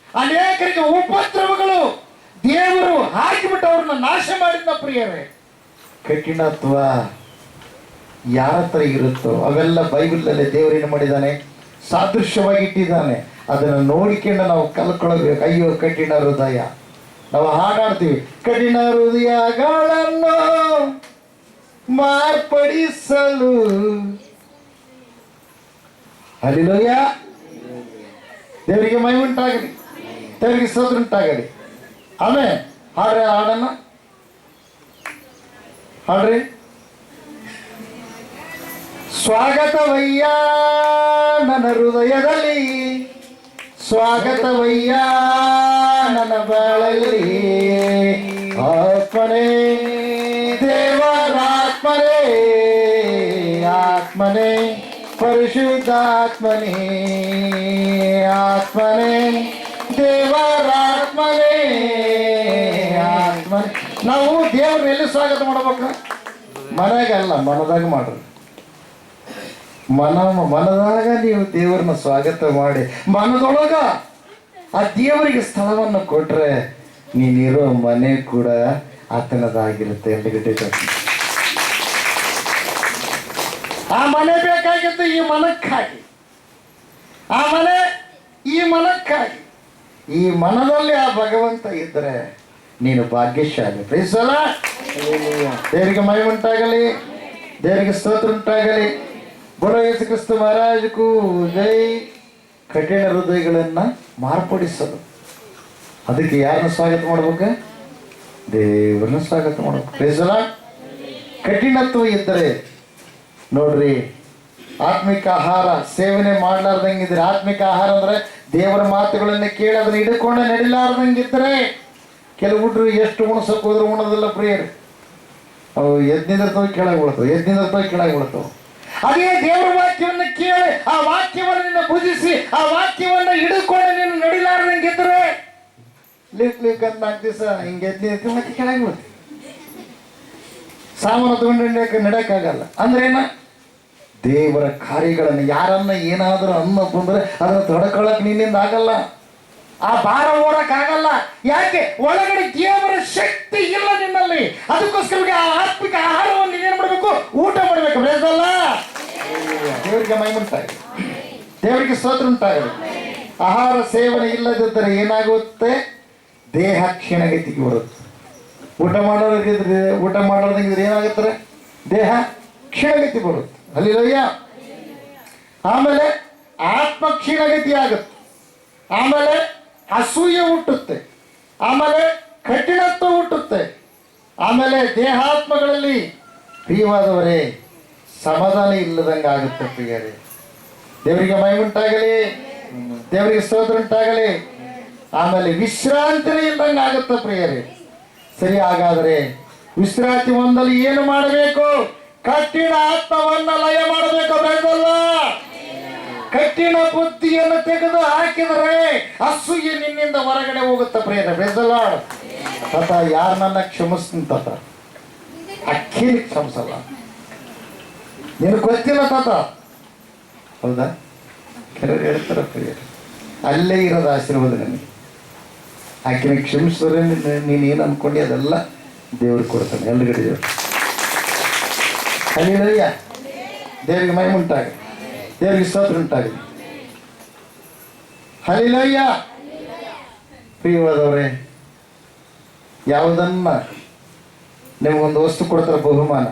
ಅನೇಕರಿಗೆ ಉಪದ್ರವಗಳು ದೇವರು ಹಾಕಿಬಿಟ್ಟು ಅವ್ರನ್ನ ನಾಶ ಮಾಡಿದ. ಪ್ರಿಯರೇ, ಕಠಿಣತ್ವ ಯಾರ ಹತ್ರ ಇರುತ್ತೋ ಅವೆಲ್ಲ ಬೈಬಲಲ್ಲಿ ದೇವರೇನು ಮಾಡಿದ್ದಾನೆ? ಸಾದೃಶ್ಯವಾಗಿ ಇಟ್ಟಿದ್ದಾನೆ. ಅದನ್ನು ನೋಡಿಕೊಂಡು ನಾವು ಕಲ್ಕೊಳ್ಬೇಕು. ಅಯ್ಯೋ ಕಠಿಣ ಹೃದಯ. ನಾವು ಹಾಡಾಡ್ತೀವಿ, ಕಠಿಣ ಹೃದಯಗಳನ್ನು ಮಾರ್ಪಡಿಸಲು. ಹಲ್ಲೆಲೂಯಾ, ದೇವರಿಗೆ ಮಹಿಮುಂಟಾಗಲಿ, ದೇವರಿಗೆ ಸ್ತೋತ್ರ ಉಂಟಾಗಲಿ. ಆಮೇಲೆ ಹಾಡ್ರಿ, ಹಾಡನ್ನ ಹಾಡ್ರಿ. ಸ್ವಾಗತವಯ್ಯ ನನ್ನ ಹೃದಯದಲ್ಲಿ, ಸ್ವಾಗತವಯ್ಯ ನನ್ನ ಬಾಳಲ್ಲಿ. ಆತ್ಮನೇ, ದೇವರಾತ್ಮನೇ, ಆತ್ಮನೇ, ಪರಿಶುದ್ಧಾತ್ಮನೇ, ಆತ್ಮನೇ, ದೇವರಾತ್ಮನೇ, ಆತ್ಮನೇ. ನಾವು ದೇವ್ರನ್ನ ಎಲ್ಲಿ ಸ್ವಾಗತ ಮಾಡ್ಬೇಕು? ಮನೆಗಲ್ಲ, ಮನದಾಗ ಮಾಡ್ರಿ. ಮನದಾಗ ನೀವು ದೇವರನ್ನ ಸ್ವಾಗತ ಮಾಡಿ ಮನದೊಳಗ ಆ ದೇವರಿಗೆ ಸ್ಥಳವನ್ನು ಕೊಟ್ರೆ ನೀನಿರೋ ಮನೆ ಕೂಡ ಆತನದಾಗಿರುತ್ತೆ. ಎಂದು ಆ ಮನೆ ಬೇಕಾಗಿತ್ತು ಈ ಮನಕ್ಕಾಗಿ. ಆ ಮನೆ ಈ ಮನಕ್ಕಾಗಿ. ಈ ಮನದಲ್ಲಿ ಆ ಭಗವಂತ ಇದ್ರೆ ನೀನು ಭಾಗ್ಯಶಾಲಿ. ಪ್ರೀಸಲ, ದೇವರಿಗೆ ಮಹಿಮುಂಟಾಗಲಿ, ದೇವರಿಗೆ ಸ್ತೋತ್ರ ಉಂಟಾಗಲಿ. ಬೋಲೋ ಯೇಸು ಕ್ರಿಸ್ತ ಮಹಾರಾಜಕ್ಕೂ ಜೈ. ಕಠಿಣ ಹೃದಯಗಳನ್ನ ಮಾರ್ಪಡಿಸೋದು, ಅದಕ್ಕೆ ಯಾರನ್ನ ಸ್ವಾಗತ ಮಾಡ್ಬೇಕು? ದೇವರನ್ನ ಸ್ವಾಗತ ಮಾಡ್ಬೇಕು. ಪ್ರೀಸಲ, ಕಠಿಣತ್ವ ಇದ್ದರೆ ನೋಡ್ರಿ, ಆತ್ಮಿಕ ಆಹಾರ ಸೇವನೆ ಮಾಡ್ಲಾರ್ದಂಗಿದ್ರೆ, ಆತ್ಮಿಕ ಆಹಾರ ಅಂದ್ರೆ ದೇವರ ಮಾತುಗಳನ್ನ ಕೇಳಿ ಅದನ್ನ ಹಿಡ್ಕೊಂಡು ನಡಿಲಾರ್ದಂಗಿದ್ರೆ, ಕೆಲವು ಹುಡ್ರು ಎಷ್ಟು ಉಣಸಕ್ಕೆ ಹೋದ್ರು ಉಣೋದಿಲ್ಲ ಪ್ರಿಯರು. ಅವು ಎದ್ನಿಂದರ್ತವೆ ಕೆಳಗೆ ಬೀಳ್ತವೆ, ಎದ್ನಿಂದರ್ತವೆ ಕೆಳಗೆ ಬೀಳ್ತವೆ. ಅದೇ ದೇವರ ವಾಕ್ಯವನ್ನು ಕೇಳಿ ಆ ವಾಕ್ಯವನ್ನು ನಿನ್ನ ಭುಜಿಸಿ ಆ ವಾಕ್ಯವನ್ನು ಹಿಡ್ಕೊಂಡು ನೀನು ನಡಿಲಾರ್ದಂಗಿದ್ರೆ ಲಿಕ್ ಅಂತ 4 ದಿವಸ ಹಿಂಗೆ ಎದ್ನಿ ಮತ್ತೆ ಕೆಳಗೆ ಬೀಳ್ತೀವಿ. ಸಾಮಾನು ತಗೊಂಡು ನಡೆಯಕ್ಕಾಗಲ್ಲ. ಅಂದ್ರೇನ? ದೇವರ ಕಾರ್ಯಗಳನ್ನು ಯಾರನ್ನ ಏನಾದರೂ ಅನ್ನ ಬಂದ್ರೆ ಅದನ್ನು ತೊಡ್ಕೊಳ್ಳಕ್ ನಿನ್ನಿಂದ ಆಗಲ್ಲ. ಆ ಭಾರ ಓಡಕ್ಕಾಗಲ್ಲ. ಯಾಕೆ? ಒಳಗಡೆ ದೇವರ ಶಕ್ತಿ ಇಲ್ಲ ನಿನ್ನಲ್ಲಿ. ಅದಕ್ಕೋಸ್ಕರ ಆ ಆತ್ಮಿಕ ಆಹಾರವನ್ನು ನೀನೇನ್ ಮಾಡಬೇಕು? ಊಟ ಮಾಡಬೇಕು. ಬೇಸಲ್ಲ, ದೇವರಿಗೆ ಮಹಿಮುಂಟಾಗಲಿ, ದೇವರಿಗೆ ಸ್ತೋತ್ರ ಉಂಟಾಗಲಿ. ಆಹಾರ ಸೇವನೆ ಇಲ್ಲದಿದ್ದರೆ ಏನಾಗುತ್ತೆ? ದೇಹ ಕ್ಷೀಣಗತಿಗೆ ಬರುತ್ತೆ. ಊಟ ಮಾಡೋದಂಗಿದ್ರೆ ಏನಾಗುತ್ತಾರೆ? ದೇಹ ಕ್ಷೀಣಗತಿ ಬರುತ್ತೆ. ಹಲ್ಲೆಲೂಯಾ. ಆಮೇಲೆ ಆತ್ಮ ಕ್ಷೀಣಗತಿ ಆಗುತ್ತೆ. ಆಮೇಲೆ ಅಸೂಯೆ ಹುಟ್ಟುತ್ತೆ. ಆಮೇಲೆ ಕಠಿಣತ್ವ ಹುಟ್ಟುತ್ತೆ. ಆಮೇಲೆ ದೇಹಾತ್ಮಗಳಲ್ಲಿ ಪ್ರಿಯವಾದವರೇ ಸಮಾಧಾನ ಇಲ್ಲದಂಗೆ ಆಗುತ್ತೆ ಪ್ರಿಯರೇ. ದೇವರಿಗೆ ಮಹಿಮುಂಟಾಗಲಿ, ದೇವರಿಗೆ ಸ್ತೋತ್ರ ಉಂಟಾಗಲಿ. ಆಮೇಲೆ ವಿಶ್ರಾಂತಿನೇ ಇಲ್ದಂಗೆ ಆಗುತ್ತೆ ಪ್ರಿಯರೇ. ಸರಿ, ಹಾಗಾದರೆ ವಿಶ್ರಾಂತಿ ಹೊಂದಲು ಏನು ಮಾಡಬೇಕು? ಕಠಿಣ ಆತ್ಮವನ್ನು ಲಯ ಮಾಡಬೇಕು. ಬೇಡಲ್ಲ, ಕಠಿಣ ಬುದ್ಧಿಯನ್ನು ತೆಗೆದು ಹಾಕಿದರೆ ಅಸೂಯೆ ನಿನ್ನಿಂದ ಹೊರಗಡೆ ಹೋಗುತ್ತೆ ಪ್ರಿಯರೇ. ಬೇಡಲ್ಲ ತತ ಯಾರನ್ನ ಕ್ಷಮಿಸ್ತೀನಿ ತತ, ಅಕ್ಕಿಲಿ ಕ್ಷಮಿಸಲ್ಲ. ನಿನಗೆ ಗೊತ್ತಿಲ್ಲ ತಾತ, ಹೌದಾ? ಕೆಲವರು ಹೇಳ್ತಾರೆ ಪ್ರಿಯರೇ, ಅಲ್ಲೇ ಇರೋದು ಆಶೀರ್ವಾದ ನನಗೆ. ಆಕೆನ ಕ್ಷಮಿಸಿದ್ರೆ ನೀನೇನು ಅನ್ಕೊಂಡು ಅದೆಲ್ಲ ದೇವ್ರಿಗೆ ಕೊಡ್ತಾನೆ. ಎಲ್ರಿಗಡೆ ದೇವ್ರು ಹಲ್ಲೆಲೂಯಾ. ದೇವರಿಗೆ ಮಹಿಮೆ ಉಂಟಾಗಲಿ, ದೇವರಿಗೆ ಸ್ತೋತ್ರ ಉಂಟಾಗಲಿ. ಹಲ್ಲೆಲೂಯಾ. ಪ್ರಿಯವಾದವರೇ, ಯಾವುದನ್ನ ನಿಮಗೊಂದು ವಸ್ತು ಕೊಡ್ತಾರೆ ಬಹುಮಾನ,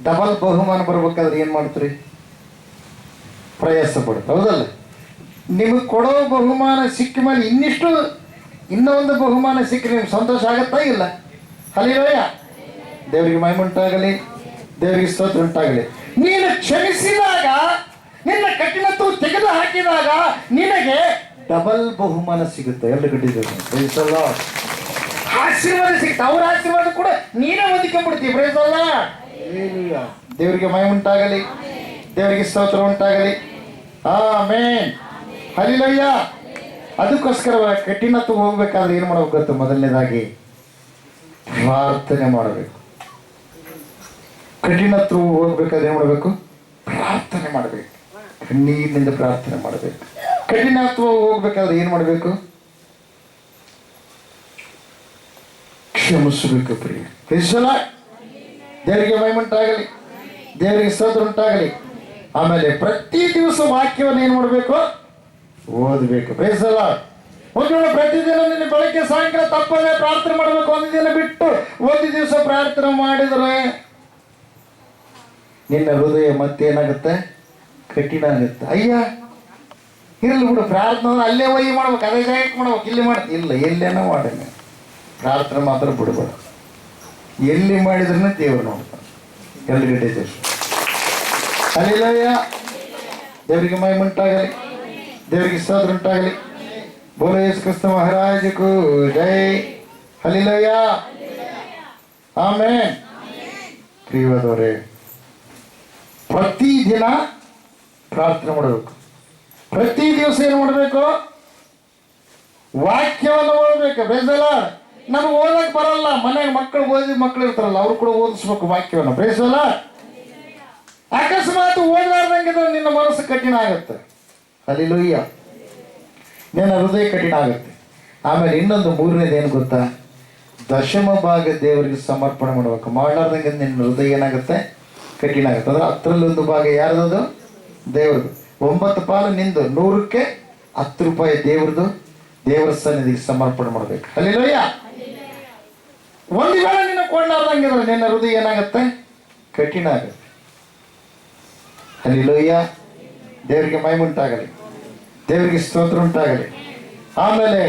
ಡಬಲ್ ಬಹುಮಾನ ಬರ್ಬೇಕಾದ್ರೆ ಏನು ಮಾಡ್ತೀರಿ? ಪ್ರಯಾಸ ಪಡುತ್ತೆ, ಹೌದಲ್ಲ? ನಿಮಗೆ ಕೊಡೋ ಬಹುಮಾನ ಸಿಕ್ಕ ಮೇಲೆ ಇನ್ನೊಂದು ಬಹುಮಾನ ಸಿಕ್ಕರೆ ನಿಮ್ಗೆ ಸಂತೋಷ ಆಗತ್ತಾ? ಇಲ್ಲ. ಹಲ್ಲೆಲೂಯಾ. ದೇವರಿಗೆ ಮಹಿಮೆ ಉಂಟಾಗಲಿ, ದೇವರಿಗೆ ಸ್ತೋತ್ರ ಉಂಟಾಗಲಿ. ನೀನು ಕ್ಷಮಿಸಿದಾಗ, ನಿನ್ನ ಕಠಿಣತ್ವ ತೆಗೆದು ಹಾಕಿದಾಗ ನಿನಗೆ ಡಬಲ್ ಬಹುಮಾನ ಸಿಗುತ್ತೆ. ಎರಡು ಗಡ್ಡಿಲ್ಲ, ಆಶೀರ್ವಾದ ಸಿಗುತ್ತೆ. ಅವ್ರ ಆಶೀರ್ವಾದ ಕೂಡ ನೀನೇ ಹೊಂದಿಕೊಂಡ್ಬಿಡ್ತೀವಿ. ಪ್ರೈಸಲ್ಲ. ದೇವರಿಗೆ ಮಹಿಮೆ ಉಂಟಾಗಲಿ, ದೇವರಿಗೆ ಸ್ತೋತ್ರ ಉಂಟಾಗಲಿ. ಆಮೆನ್. ಹಲ್ಲೆಲೂಯಾ. ಅದಕ್ಕೋಸ್ಕರ ಕಠಿಣತ್ವ ಹೋಗ್ಬೇಕಾದ್ರೆ ಏನು ಮಾಡಬೇಕು ಗೊತ್ತು? ಮೊದಲನೇದಾಗಿ ಪ್ರಾರ್ಥನೆ ಮಾಡಬೇಕು. ಕಠಿಣತ್ವ ಹೋಗ್ಬೇಕಾದ್ರೆ ಏನು ಮಾಡಬೇಕು? ಪ್ರಾರ್ಥನೆ ಮಾಡಬೇಕು. ಕಣ್ಣೀರಿನಿಂದ ಪ್ರಾರ್ಥನೆ ಮಾಡಬೇಕು. ಕಠಿಣತ್ವ ಹೋಗ್ಬೇಕಾದ್ರೆ ಏನು ಮಾಡಬೇಕು? ಕ್ಷಮಿಸಬೇಕು ಪ್ರಿಯ. ದೇವರಿಗೆ ಮಹಿಮೆ ಉಂಟಾಗಲಿ, ದೇವರಿಗೆ ಸ್ತೋತ್ರ ಉಂಟಾಗಲಿ. ಆಮೇಲೆ ಪ್ರತಿ ದಿವಸ ವಾಕ್ಯವನ್ನು ಏನು ಮಾಡಬೇಕು? ಓದಬೇಕು. ಪ್ರೇಸಲ್ಲ. ಒಂದು ಪ್ರತಿದಿನ ನಿನ್ನ ಬೆಳಗ್ಗೆ ಸಾಯಂಕಾಲ ತಪ್ಪದೆ ಪ್ರಾರ್ಥನೆ ಮಾಡಬೇಕು. ಒಂದು ದಿನ ಬಿಟ್ಟು ಒಂದು ದಿವಸ ಪ್ರಾರ್ಥನೆ ಮಾಡಿದರೆ ನಿನ್ನ ಹೃದಯ ಮತ್ತೇನಾಗುತ್ತೆ? ಕಠಿಣ ಆಗುತ್ತೆ. ಅಯ್ಯ ಇರಲಿ ಬಿಡು, ಪ್ರಾರ್ಥನೆ ಅಲ್ಲೇ ಒಯ್ಯಿ ಮಾಡ್ಬೇಕು, ಅದೇ ಜಾಗಕ್ಕೆ ಮಾಡ್ಬೇಕು, ಇಲ್ಲಿ ಇಲ್ಲ, ಎಲ್ಲೇನೋ ಮಾಡೇನೆ. ಪ್ರಾರ್ಥನೆ ಮಾತ್ರ ಬಿಡಬೇಡ. ಎಲ್ಲಿ ಮಾಡಿದ್ರೂ ದೇವರು ನೋಡ್ತಾನೆ. ಎಲ್ಲಿಗಡೆ ದೇಶ. ಹಲ್ಲೆಲೂಯಾ. ದೇವರಿಗೆ ಮಹಿಮೆ ಉಂಟಾಗಲಿ, ದೇವರಿಗೆ ಸ್ತೋತ್ರ ಉಂಟಾಗಲಿ. ಬೋಲೋ ಯೇಸು ಕ್ರಿಸ್ತ ಮಹಾರಾಜಗೂ ಜೈ. ಹಲ್ಲೆಲೂಯಾ. ಆಮೆನ್. ಪ್ರಿಯವಾದವರೇ, ಪ್ರತಿದಿನ ಪ್ರಾರ್ಥನೆ ಮಾಡಬೇಕು. ಪ್ರತಿ ದಿವಸ ಏನು ಮಾಡಬೇಕು? ವಾಕ್ಯವನ್ನು ಓದಬೇಕು. ಬೇಸಲ್ಲ, ನಮಗೆ ಓದಕ್ಕೆ ಬರಲ್ಲ. ಮನೆಗೆ ಮಕ್ಕಳು ಇರ್ತಾರಲ್ಲ, ಅವ್ರು ಕೂಡ ಓದಿಸ್ಬೇಕು ವಾಕ್ಯವನ್ನು. ಬೇಸಲ್ಲ. ಅಕಸ್ಮಾತ್ ಓದಲಾರ್ದಂಗಿದ್ರೆ ನಿನ್ನ ಮನಸ್ಸು ಕಠಿಣ ಆಗುತ್ತೆ. ಹಲ್ಲೆಲೂಯಾ. ನಿನ್ನ ಹೃದಯ ಕಠಿಣ ಆಗುತ್ತೆ. ಆಮೇಲೆ ಇನ್ನೊಂದು ಮೂರನೇದು ಏನು ಗೊತ್ತಾ? ದಶಮ ಭಾಗ ದೇವರಿಗೆ ಸಮರ್ಪಣೆ ಮಾಡಬೇಕು. ಮಾಡಲಾರ್ದಂಗೆ ನಿನ್ನ ಹೃದಯ ಏನಾಗುತ್ತೆ? ಕಠಿಣ ಆಗುತ್ತೆ. ಅಂದ್ರೆ 10ರಲ್ಲಿ 1 ಭಾಗ ಯಾರ್ದು? ದೇವ್ರದ್ದು. 9 ಪಾಲು ನಿಂದು. 100ಕ್ಕೆ 10 ರೂಪಾಯಿ ದೇವ್ರದ್ದು. ದೇವರ ಸನ್ನಿಧಿಗೆ ಸಮರ್ಪಣೆ ಮಾಡಬೇಕು. ಹಲ್ಲೆಲೂಯಾ. ಒಂದು ವೇಳೆ ನಿನ್ನ ಕೊಳ್ಳಾರ್ದಂಗಿದ್ರೆ ನಿನ್ನ ಹೃದಯ ಏನಾಗುತ್ತೆ? ಕಠಿಣ ಆಗುತ್ತೆ. ಹಲ್ಲೆಲೂಯಾ. ದೇವರಿಗೆ ಮಹಿಮೆ ಉಂಟಾಗಲಿ, ದೇವರಿಗೆ ಸ್ತೋತ್ರ ಉಂಟಾಗಲಿ. ಆಮೇಲೆ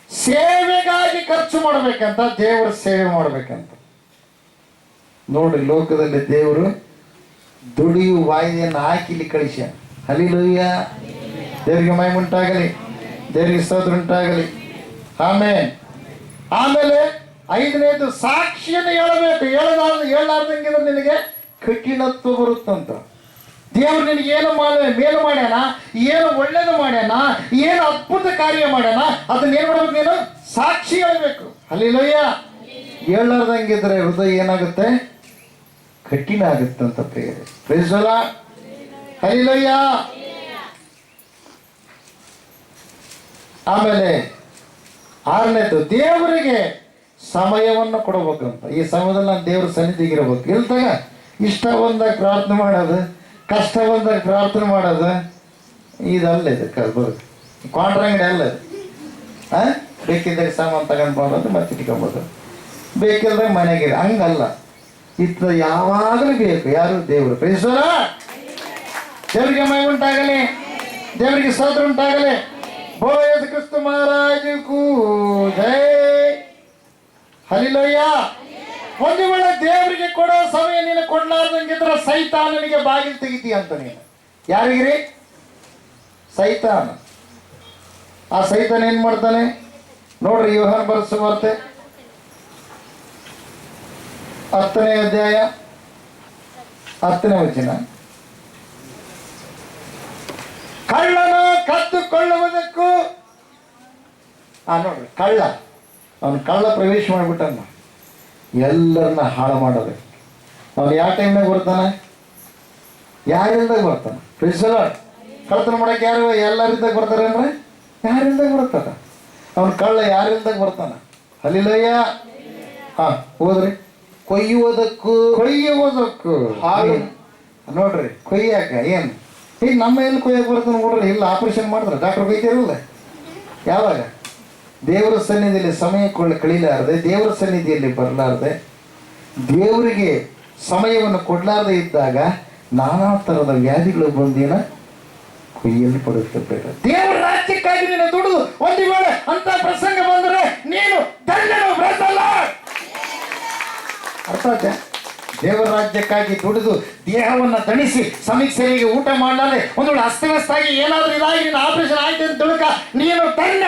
ಸೇವೆಗಾಗಿ ಖರ್ಚು ಮಾಡಬೇಕಂತ, ದೇವರ ಸೇವೆ ಮಾಡಬೇಕಂತ. ನೋಡಿ, ಲೋಕದಲ್ಲಿ ದೇವರು ದುಡಿಯು ವಾಯಿದೆಯನ್ನು ಹಾಕಿಲಿ ಕಳಿಸ. ಹಲ್ಲೆಲೂಯಾ. ದೇವರಿಗೆ ಮಹಿಮೆ ಉಂಟಾಗಲಿ, ದೇವರಿಗೆ ಸ್ತೋತ್ರ ಉಂಟಾಗಲಿ. ಆಮೇಲೆ 5ನೇದು ಸಾಕ್ಷಿಯನ್ನು ಹೇಳಬೇಕು. ಹೇಳಲಾರ್ದಂಗಿದ್ರೆ ನಿನಗೆ ಕಠಿಣತ್ವ ಬರುತ್ತಂತ. ದೇವರು ನಿನಗೆ ಏನು ಮೇಲು ಮಾಡ್ಯಾನ, ಏನು ಒಳ್ಳೇದು ಮಾಡ್ಯಾನ, ಏನು ಅದ್ಭುತ ಕಾರ್ಯ ಮಾಡ್ಯಾನ, ಅದನ್ನ ಏನು ಮಾಡ್ಬೇಕು? ನೀನು ಸಾಕ್ಷಿ ಹೇಳಬೇಕು. ಹಲ್ಲೆಲೂಯಾ. ಹೇಳಲಾರ್ದಂಗಿದ್ರೆ ಹೃದಯ ಏನಾಗುತ್ತೆ? ಕಠಿಣ ಆಗುತ್ತಂತ ಪ್ರಿಯರೇ. Praise the Lord. ಹಲ್ಲೆಲೂಯಾ. ಆಮೇಲೆ 6ನೇದು ದೇವರಿಗೆ ಸಮಯವನ್ನು ಕೊಡಬೇಕಂತ. ಈ ಸಮಯದಲ್ಲಿ ನಾನು ದೇವ್ರ ಸನ್ನಿಧಿಗಿರಬೇಕು. ಇಲ್ದಾಗ ಇಷ್ಟ ಬಂದಾಗ ಪ್ರಾರ್ಥನೆ ಮಾಡೋದು, ಕಷ್ಟ ಬಂದಾಗ ಪ್ರಾರ್ಥನೆ ಮಾಡೋದು, ಇದಲ್ಲ. ಇದಕ್ಕೆ ಬರುತ್ತೆ ಕ್ವಾಂಟ್ರಂಗಡಿ ಅಲ್ಲ ಇದು. ಬೇಕಿದ್ದಾಗ ಸಾಮಾನು ತಗೊಂಡು ಮಾಡೋದು, ಮತ್ತೆ ಇಟ್ಕೊಂಬೋದು. ಬೇಕಿಲ್ದಾಗ ಮನೆಗೆ ಹಂಗಲ್ಲ. ಇತ್ತ ಯಾವಾಗಲೂ ಬೇಕು. ಯಾರು? ದೇವರು. Praise the Lord. ದೇವರಿಗೆ ಮಹಿಮೆ ಉಂಟಾಗಲಿ, ದೇವರಿಗೆ ಸ್ತೋತ್ರ ಉಂಟಾಗಲಿ. ಬೋಲೋ ಯೇಸು ಕ್ರಿಸ್ತ ಮಹಾರಾಜಗೂ ಜೈ. ಹಲ್ಲಿಲೂಯ. ಒಂದು ವೇಳೆ ದೇವರಿಗೆ ಕೊಡೋ ಸಮಯ ನೀನು ಕೊಡ್ಲಾರ್ದಂಗಿದ್ರೆ ಸೈತಾನನಿಗೆ ಬಾಗಿಲು ತೆಗಿತೀಯ ಅಂತ ನೀನು. ಯಾರಿಗಿರಿ? ಸೈತಾನ. ಆ ಸೈತಾನ ಏನ್ ಮಾಡ್ತಾನೆ ನೋಡ್ರಿ, ಯೋಹಾನ ಬರೆದ ಸುವಾರ್ತೆ 10ನೇ ಅಧ್ಯಾಯ 10ನೇ ವಚನ. ಕಳ್ಳನು ಕದ್ದುಕೊಳ್ಳುವುದಕ್ಕೂ, ನೋಡ್ರಿ, ಅವನು ಕಳ್ಳ ಪ್ರವೇಶ ಮಾಡಿಬಿಟ್ಟನ್ನ ಎಲ್ಲರನ್ನ ಹಾಳು ಮಾಡೋದು. ಅವನು ಯಾವ ಟೈಮ್ನಾಗ ಬರ್ತಾನೆ? ಯಾರಿಲ್ದಾಗ ಬರ್ತಾನೆ. ಕಳ್ತನ ಮಾಡಕ್ಕೆ ಯಾರು ಎಲ್ಲರಿದ್ದಾಗ ಬರ್ತಾರೆ ಅಂದ್ರೆ ಯಾರಿಲ್ದಾಗ ಬರ್ತಾನ ಅವನು ಕಳ್ಳ. ಯಾರಿಲ್ದಾಗ ಬರ್ತಾನ? ಹಲ್ಲಿಲೂಯ. ಹೋದ್ರಿ. ಕೊಯ್ಯುವುದಕ್ಕೂ ಹಾಳು. ನೋಡ್ರಿ, ಕೊಯ್ಯಾಕ ಏನು ಈಗ ನಮ್ಮ ಎಲ್ಲಿ ಕೊಯ್ಯಕ್ಕೆ ಬರ್ತಾನೆ ನೋಡ್ರಿ. ಇಲ್ಲ, ಆಪರೇಷನ್ ಮಾಡಿದ್ರೆ ಡಾಕ್ಟರ್ ಕೊಯ್ತಿರಲ್ಲ. ಯಾವಾಗ? ದೇವರ ಸನ್ನಿಧಿಯಲ್ಲಿ ಸಮಯ ಕಳೀಲಾರದೆ, ದೇವರ ಸನ್ನಿಧಿಯಲ್ಲಿ ಬರಲಾರದೆ, ದೇವರಿಗೆ ಸಮಯವನ್ನು ಕೊಡಲಾರದೆ ಇದ್ದಾಗ ನಾನಾ ಥರದ ವ್ಯಾಧಿಗಳು ಬಂದೇನ ಕೊಯ್ಯಲು ಪಡುತ್ತಬೇಡ. ದೇವರ ರಾಜ್ಯಕ್ಕಾಗಿ ನೀನು ದುಡಿದು ಒಂದು ವೇಳೆ ಅಂತ ಪ್ರಸಂಗ ಬಂದರೆ ನೀನು ಧನ್ಯನು. ಅರ್ಥ ಆಯ್ತಾ? ದೇವರ ರಾಜ್ಯಕ್ಕಾಗಿ ದುಡಿದು ದೇಹವನ್ನು ದಣಿಸಿ ಸಮೀಕ್ಷೆಗೆ ಊಟ ಮಾಡಲಾರೆ ಒಂದು ವೇಳೆ ಅಸ್ತವ್ಯಸ್ತಾಗಿ ಏನಾದರೂ ಇದಾಗಿ ನೀನು ಆಪರೇಷನ್ ಆಯ್ತು ಅಂತ ತಿಳ್ಕ ನೀನು ಧನ್ಯ.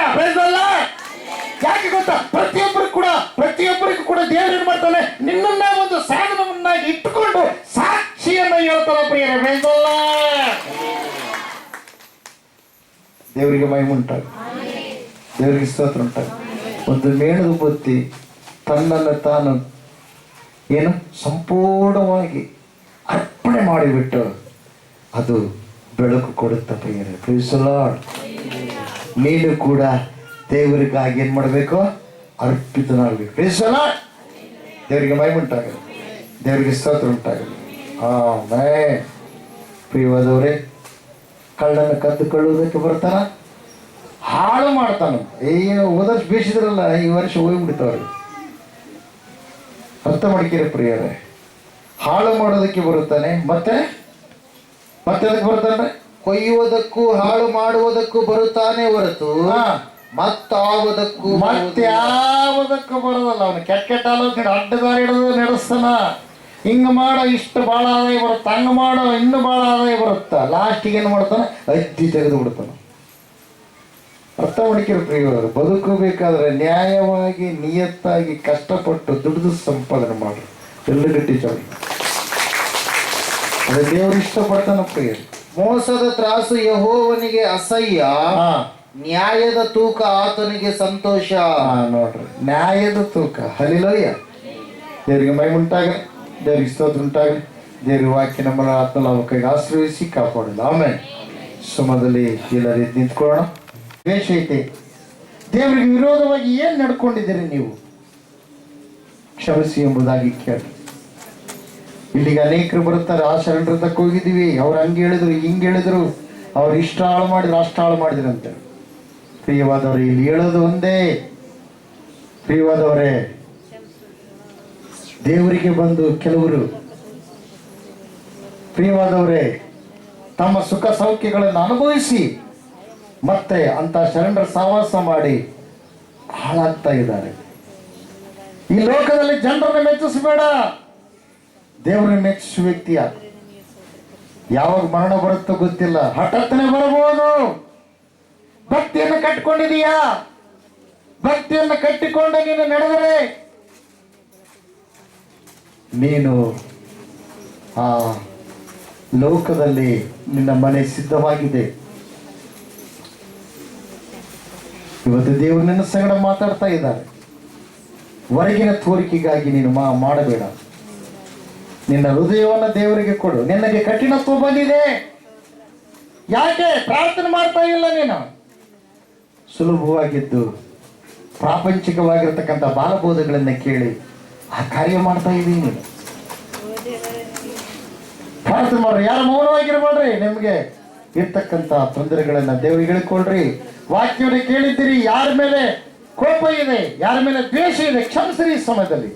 ಯಾಕೆ ಗೊತ್ತಾ? ಪ್ರತಿಯೊಬ್ಬರಿಗೂ ಕೂಡ ದೇವರು ಏನ್ ಮಾಡ್ತಾನೆ, ನಿನ್ನನ್ನ ಒಂದು ಸಾಧನವನ್ನಾಗಿ ಇಟ್ಟುಕೊಂಡು ಸಾಕ್ಷಿಯನ್ನ ಹೇಳ್ತಾನೆ ಪ್ರಿಯರೇ. ದೇವರಿಗೆ ಮಹಿಮೆ ಉಂಟಾಗ, ದೇವರಿಗೆ ಸ್ತೋತ್ರ ಉಂಟಾಗ. ಒಂದು ಮೇಣದ ಬುತ್ತಿ ತನ್ನನ್ನು ತಾನು ಏನು ಸಂಪೂರ್ಣವಾಗಿ ಅರ್ಪಣೆ ಮಾಡಿಬಿಟ್ಟು ಅದು ಬೆಳಕು ಕೊಡುತ್ತ ಪ್ರಿಯರೇ. Praise the Lord. ನೀನು ಕೂಡ ದೇವರಿಗಾಗಿ ಏನು ಮಾಡಬೇಕು? ಅರ್ಪಿತನಾಗಬೇಕು. Praise the Lord. ದೇವರಿಗೆ ಮಹಿಮೆ ಉಂಟಾಗಲಿ, ದೇವರಿಗೆ ಸ್ತೋತ್ರ ಉಂಟಾಗಲಿ. ಆಮೆನ್. ಪ್ರಿಯವಾದವರೇ, ಕಳ್ಳನ್ನು ಕದ್ದುಕೊಳ್ಳುವುದಕ್ಕೆ ಬರ್ತಾನ, ಹಾಳು ಮಾಡ್ತಾನ. ಹೋದ ವರ್ಷ ಬೀಸಿದ್ರಲ್ಲ, ಈ ವರ್ಷ ಹೋಗ್ಬಿಡ್ತಾವ್ರಿ. ಅರ್ಥ ಮಾಡ್ತೀರಿ ಪ್ರಿಯರೇ? ಹಾಳು ಮಾಡೋದಕ್ಕೆ ಬರುತ್ತಾನೆ, ಮತ್ತೆ ಅದಕ್ಕೆ ಬರ್ತಾನೆ ಕೊಯ್ಯುವುದಕ್ಕೂ ಹಾಳು ಮಾಡುವುದಕ್ಕೂ ಬರುತ್ತಾನೆ ಹೊರತು ಮತ್ತಾವುದಕ್ಕೂ ಬರೋದಲ್ಲ. ಅವನು ಕೆಟ್ಟ ಆಲೋಚನೆ ಅಡ್ಡದಾರಿ ಹಿಡಿದು ನಡೆಸ್ತಾನ. ಹಿಂಗ ಮಾಡೋ ಇಷ್ಟು ಭಾಳ ಆದಾಯ ಬರುತ್ತೆ, ಹಂಗ ಮಾಡೋ ಇನ್ನೂ ಭಾಳ ಆದಾಯ ಬರುತ್ತಾ. ಲಾಸ್ಟಿಗೆ ಏನು ಮಾಡ್ತಾನೆ? ಅಜ್ಜಿ ತೆಗೆದು ಬಿಡ್ತಾನೆ. ಅರ್ಥ ಮಾಡ್ಕಿರೋ ಪ್ರಿಯವರು? ಬದುಕಬೇಕಾದ್ರೆ ನ್ಯಾಯವಾಗಿ ನಿಯತ್ತಾಗಿ ಕಷ್ಟಪಟ್ಟು ದುಡಿದು ಸಂಪಾದನೆ ಮಾಡ್ರಿ. ಎಲ್ಲಗಟ್ಟಿ ಚೌಡಿ ಅದೇ ದೇವರು ಇಷ್ಟಪಡ್ತಾನ ಪ್ರಿಯರು. ಮೋಸದ ತ್ರಾಸು ಯೆಹೋವನಿಗೆ ಅಸಹ್ಯ, ನ್ಯಾಯದ ತೂಕ ಆತನಿಗೆ ಸಂತೋಷ. ನೋಡ್ರಿ, ನ್ಯಾಯದ ತೂಕ. ಹಲ್ಲಿಲೂಯ. ದೇವರಿಗೆ ಮಹಿಮೆ ಉಂಟಾಗಲಿ, ದೇವರಿಗೆ ಸ್ತೋತ್ರ ಉಂಟಾಗಲಿ. ದೇವರ ವಾಕ್ಯ ನಮ್ಮನ್ನು ಆತ್ಮಲಾಭಕ್ಕಾಗಿ ಆಶ್ರಯಿಸಿ ಕಾಪಾಡಲ್ಲ. ಆಮೇಲೆ ಸುಮದಲ್ಲಿ ಎಲ್ಲರೂ ನಿಂತ್ಕೊಳ್ಳೋಣ. ದ್ವೇಷ ಐತೆ, ದೇವರಿಗೆ ವಿರೋಧವಾಗಿ ಏನು ನಡ್ಕೊಂಡಿದ್ದೀರಿ ನೀವು? ಕ್ಷಮಿಸಿ ಎಂಬುದಾಗಿ ಕೇಳಿ. ಇಲ್ಲಿಗೆ ಅನೇಕರು ಬರುತ್ತಾರೆ, ಆ ಶರಣರ ತಕ್ಕ ಹೋಗಿದ್ದೀವಿ, ಅವ್ರು ಹಂಗೆ ಹೇಳಿದ್ರು, ಹಿಂಗೆ ಹೇಳಿದ್ರು, ಅವ್ರು ಇಷ್ಟ ಹಾಳು ಮಾಡಿದ್ರು, ಅಷ್ಟು ಹಾಳು ಮಾಡಿದ್ರು ಅಂತ. ಪ್ರಿಯವಾದವ್ರೆ, ಇಲ್ಲಿ ಹೇಳೋದು ಒಂದೇ. ಪ್ರಿಯವಾದವರೇ, ದೇವರಿಗೆ ಬಂದು ಕೆಲವರು ಪ್ರಿಯವಾದವರೇ ತಮ್ಮ ಸುಖ ಸೌಖ್ಯಗಳನ್ನು ಅನುಭವಿಸಿ ಮತ್ತೆ ಅಂತ ಶರಣರ ಸಹವಾಸ ಮಾಡಿ ಹಾಳಾಗ್ತಾ ಇದ್ದಾರೆ. ಈ ಲೋಕದಲ್ಲಿ ಜನರನ್ನು ಮೆಚ್ಚಿಸಬೇಡ, ದೇವರನ್ನು ಮೆಚ್ಚಿಸುವ ವ್ಯಕ್ತಿ ಯಾರು? ಯಾವಾಗ ಮರಣ ಬರುತ್ತೋ ಗೊತ್ತಿಲ್ಲ, ಹಠಾತ್ತನೆ ಬರಬಹುದು. ಭಕ್ತಿಯನ್ನು ಕಟ್ಟಿಕೊಂಡಿದೀಯಾ? ಭಕ್ತಿಯನ್ನು ಕಟ್ಟಿಕೊಂಡ ನೀನು ನಡೆದರೆ ನೀನು ಆ ಲೋಕದಲ್ಲಿ ನಿನ್ನ ಮನೆ ಸಿದ್ಧವಾಗಿದೆ. ಇವತ್ತು ದೇವರು ನಿನ್ನ ಸಂಗಡ ಮಾತಾಡ್ತಾ ಇದ್ದಾರೆ. ಹೊರಗಿನ ತೋರಿಕೆಗಾಗಿ ನೀನು ಮಾಡಬೇಡ. ನಿನ್ನ ಹೃದಯವನ್ನು ದೇವರಿಗೆ ಕೊಡು. ನಿನಗೆ ಕಠಿಣತ್ವ ಬಂದಿದೆ, ಯಾಕೆ ಪ್ರಾರ್ಥನೆ ಮಾಡ್ತಾ ಇಲ್ಲ? ನೀನು ಸುಲಭವಾಗಿದ್ದು ಪ್ರಾಪಂಚಿಕವಾಗಿರ್ತಕ್ಕಂಥ ಬಾಲಬೋಧಗಳನ್ನು ಕೇಳಿ ಆ ಕಾರ್ಯ ಮಾಡ್ತಾ ಇದ್ದೀನಿ. ನೀನು ಪ್ರಾರ್ಥನೆ ಮಾಡ್ರಿ, ಯಾರು ಮೌನವಾಗಿರ್ಬೇಡ್ರಿ. ನಿಮಗೆ ಇರ್ತಕ್ಕಂಥ ತೊಂದರೆಗಳನ್ನ ದೇವರಿಗೆ ಹೇಳಿಕೊಳ್ರಿ. ವಾಕ್ಯವನ್ನು ಕೇಳಿದ್ದೀರಿ, ಯಾರ ಮೇಲೆ ಕೋಪ ಇದೆ, ಯಾರ ಮೇಲೆ ದ್ವೇಷ ಇದೆ, ಕ್ಷಮಿಸ್ರಿ. ಈ ಸಮಯದಲ್ಲಿ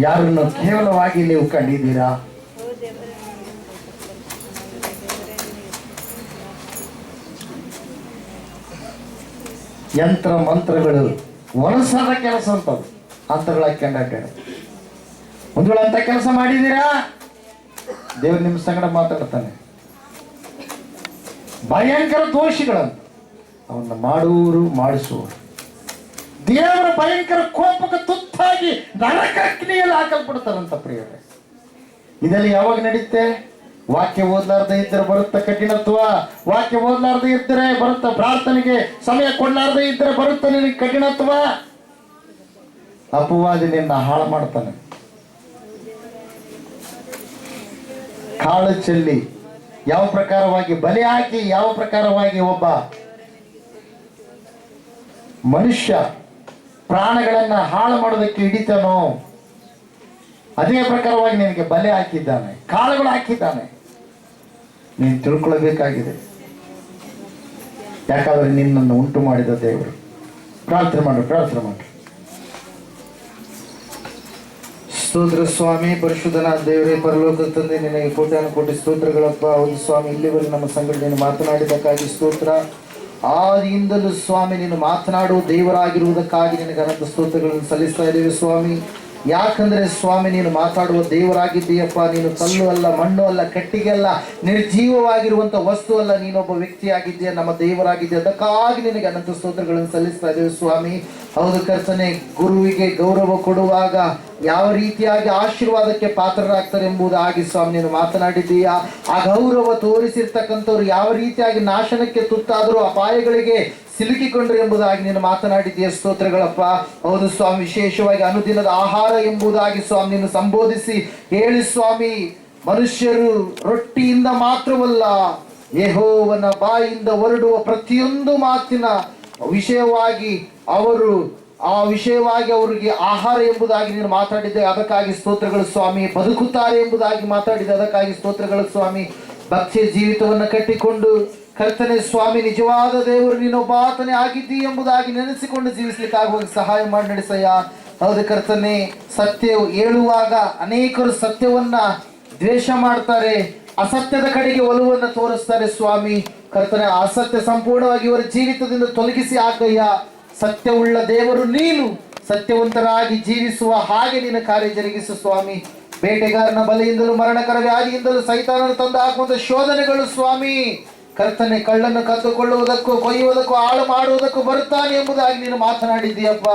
ಯಾರನ್ನು ಕೇವಲವಾಗಿ ನೀವು ಕಂಡಿದ್ದೀರಾ? ಯಂತ್ರ ಮಂತ್ರಗಳು ಹೊಲಸಾದ ಕೆಲಸ ಅಂತದು ಅಂತರ್ಗಳು ಹಾಕ್ಯಂಡು ಅಡ್ಡಾಡ. ಒಂದು ವೇಳೆ ಅಂತ ಕೆಲಸ ಮಾಡಿದ್ದೀರಾ, ದೇವ್ರು ನಿಮ್ಮ ಸಂಗಡ ಮಾತಾಡ್ತಾನೆ. ಭಯಂಕರ ದೋಷಿಗಳಂತ ಅವನ್ನ ಮಾಡುವರು ಮಾಡಿಸುವರು. ದೇವರ ಭಯಂಕರ ಕೋಪಕ್ಕೆ ತುತ್ತಾಗಿ ನರಕಗ್ನಿಯಲ್ಲಿ ಹಾಕಲ್ಪಡ್ತಾರಂತ ಪ್ರಿಯರೇ. ಇದೆಲ್ಲ ಯಾವಾಗ ನಡೀತೆ? ವಾಕ್ಯ ಓದ್ಲಾರ್ದೆ ಇದ್ದರೆ ಬರುತ್ತ ಕಠಿಣತ್ವ. ವಾಕ್ಯ ಓದ್ಲಾರ್ದೆ ಇದ್ದರೆ ಬರುತ್ತ ಪ್ರಾರ್ಥನೆಗೆ ಸಮಯ ಕೊಡ್ಲಾರ್ದೆ ಇದ್ದರೆ ಬರುತ್ತ ನಿನಗೆ ಕಠಿಣತ್ವ. ಅಪವಾದಿ ನಿನ್ನ ಹಾಳು ಮಾಡ್ತಾನೆ. ಕಾಳು ಚೆಲ್ಲಿ ಯಾವ ಪ್ರಕಾರವಾಗಿ ಬಲಿ ಹಾಕಿ ಯಾವ ಪ್ರಕಾರವಾಗಿ ಒಬ್ಬ ಮನುಷ್ಯ ಪ್ರಾಣಗಳನ್ನ ಹಾಳು ಮಾಡೋದಕ್ಕೆ ಹಿಡಿತಾನೋ, ಅದೇ ಪ್ರಕಾರವಾಗಿ ನಿನಗೆ ಬಲೆ ಹಾಕಿದ್ದಾನೆ, ಕಾಳುಗಳು ಹಾಕಿದ್ದಾನೆ. ನೀನು ತಿಳ್ಕೊಳ್ಬೇಕಾಗಿದೆ. ಯಾಕಾದ್ರೆ ನಿನ್ನನ್ನು ಉಂಟು ಮಾಡಿದ ದೇವರು. ಪ್ರಾರ್ಥನೆ ಮಾಡು, ಪ್ರಾರ್ಥನೆ ಮಾಡು. ಸ್ತೋತ್ರ ಸ್ವಾಮಿ, ಪರಿಶುದ್ಧನಾದ ದೇವರೇ, ಪರಲೋಕ ತಂದೆ, ನಿನಗೆ ಕೋಟಿ ಸ್ತೋತ್ರಗಳಪ್ಪ. ಹೌದು ಸ್ವಾಮಿ, ಇಲ್ಲಿವರೆಗೆ ನಮ್ಮ ಸಂಗಡ ನೀನು ಮಾತನಾಡಿದ್ದಕ್ಕಾಗಿ ಸ್ತೋತ್ರ. ಆದಿಯಿಂದಲೂ ಸ್ವಾಮಿ ನೀನು ಮಾತನಾಡುವ ದೇವರಾಗಿರುವುದಕ್ಕಾಗಿ ನಿನಗೆ ಅನಂತ ಸ್ತೋತ್ರಗಳನ್ನು ಸಲ್ಲಿಸ್ತಾ ಇದ್ದೇವೆ ಸ್ವಾಮಿ. ಯಾಕಂದ್ರೆ ಸ್ವಾಮಿ ನೀನು ಮಾತಾಡುವ ದೇವರಾಗಿದ್ದೀಯಪ್ಪ. ನೀನು ಕಲ್ಲು ಅಲ್ಲ, ಮಣ್ಣು ಅಲ್ಲ, ಕಟ್ಟಿಗೆ ಅಲ್ಲ, ನಿರ್ಜೀವವಾಗಿರುವಂಥ ವಸ್ತು ಅಲ್ಲ, ನೀನೊಬ್ಬ ವ್ಯಕ್ತಿಯಾಗಿದ್ದೀಯ, ನಮ್ಮ ದೇವರಾಗಿದ್ದೀಯ. ಅದಕ್ಕಾಗಿ ನಿನಗೆ ಅನಂತ ಸ್ತೋತ್ರಗಳನ್ನು ಸಲ್ಲಿಸ್ತಾ ಇದ್ದೇವೆ ಸ್ವಾಮಿ. ಹೌದು ಕರ್ತನೆ, ಗುರುವಿಗೆ ಗೌರವ ಕೊಡುವಾಗ ಯಾವ ರೀತಿಯಾಗಿ ಆಶೀರ್ವಾದಕ್ಕೆ ಪಾತ್ರರಾಗ್ತಾರೆ ಎಂಬುದಾಗಿ ಸ್ವಾಮಿ ನೀನು ಮಾತನಾಡಿದ್ದೀಯಾ. ಆ ಗೌರವ ತೋರಿಸಿರ್ತಕ್ಕಂಥವ್ರು ಯಾವ ರೀತಿಯಾಗಿ ನಾಶನಕ್ಕೆ ತುತ್ತಾದರೂ ಅಪಾಯಗಳಿಗೆ ಸಿಲುಕಿಕೊಂಡ್ರು ಎಂಬುದಾಗಿ ನೀನು ಮಾತನಾಡಿದ್ದೀಯ. ಸ್ತೋತ್ರಗಳಪ್ಪ. ಹೌದು ಸ್ವಾಮಿ, ವಿಶೇಷವಾಗಿ ಅನುದಿನದ ಆಹಾರ ಎಂಬುದಾಗಿ ಸ್ವಾಮಿ ನೀನು ಸಂಬೋಧಿಸಿ ಹೇಳಿ ಸ್ವಾಮಿ, ಮನುಷ್ಯರು ರೊಟ್ಟಿಯಿಂದ ಮಾತ್ರವಲ್ಲ, ಯೆಹೋವನ ಬಾಯಿಂದ ಹೊರಡುವ ಪ್ರತಿಯೊಂದು ಮಾತಿನ ವಿಷಯವಾಗಿ ಅವರಿಗೆ ಆಹಾರ ಎಂಬುದಾಗಿ ನೀನು ಮಾತಾಡಿದ್ದೆ. ಅದಕ್ಕಾಗಿ ಸ್ತೋತ್ರಗಳು ಸ್ವಾಮಿ. ಬದುಕುತ್ತಾರೆ ಎಂಬುದಾಗಿ ಮಾತಾಡಿದೆ. ಅದಕ್ಕಾಗಿ ಸ್ತೋತ್ರಗಳು ಸ್ವಾಮಿ. ಭಕ್ತಿಯ ಜೀವಿತವನ್ನು ಕಟ್ಟಿಕೊಂಡು ಕರ್ತನೆ ಸ್ವಾಮಿ, ನಿಜವಾದ ದೇವರು ನೀನೊಬ್ಬಾತನೇ ಆಗಿದ್ದೀ ಎಂಬುದಾಗಿ ನೆನೆಸಿಕೊಂಡು ಜೀವಿಸಲಿಕ್ಕಾಗುವಾಗ ಸಹಾಯ ಮಾಡಿ ನಡೆಸಯ್ಯ. ಹೌದು ಕರ್ತನೆ, ಸತ್ಯ ಹೇಳುವಾಗ ಅನೇಕರು ಸತ್ಯವನ್ನ ದ್ವೇಷ ಮಾಡ್ತಾರೆ, ಅಸತ್ಯದ ಕಡೆಗೆ ಒಲವನ್ನು ತೋರಿಸ್ತಾರೆ ಸ್ವಾಮಿ. ಕರ್ತನೆ, ಅಸತ್ಯ ಸಂಪೂರ್ಣವಾಗಿ ಇವರ ಜೀವಿತದಿಂದ ತೊಲಗಿಸಿ ಹಾಕಯ್ಯ. ಸತ್ಯವುಳ್ಳ ದೇವರು ನೀನು, ಸತ್ಯವಂತರಾಗಿ ಜೀವಿಸುವ ಹಾಗೆ ನೀನು ಕಾರ್ಯ ಜರುಗಿಸು ಸ್ವಾಮಿ. ಬೇಟೆಗಾರನ ಬಲೆಯಿಂದಲೂ ಮರಣಕರ ವ್ಯಾಧಿಯಿಂದಲೂ ಸೈತಾನನು ತಂದು ಹಾಕುವಂತ ಶೋಧನೆಗಳು ಸ್ವಾಮಿ, ಕರ್ತನೆ, ಕಳ್ಳನ್ನು ಕದ್ದುಕೊಳ್ಳುವುದಕ್ಕೂ ಕೊಯ್ಯುವುದಕ್ಕೂ ಹಾಳು ಮಾಡುವುದಕ್ಕೂ ಬರುತ್ತಾನೆ ಎಂಬುದಾಗಿ ನೀನು ಮಾತನಾಡಿದ್ದೀಯಪ್ಪ.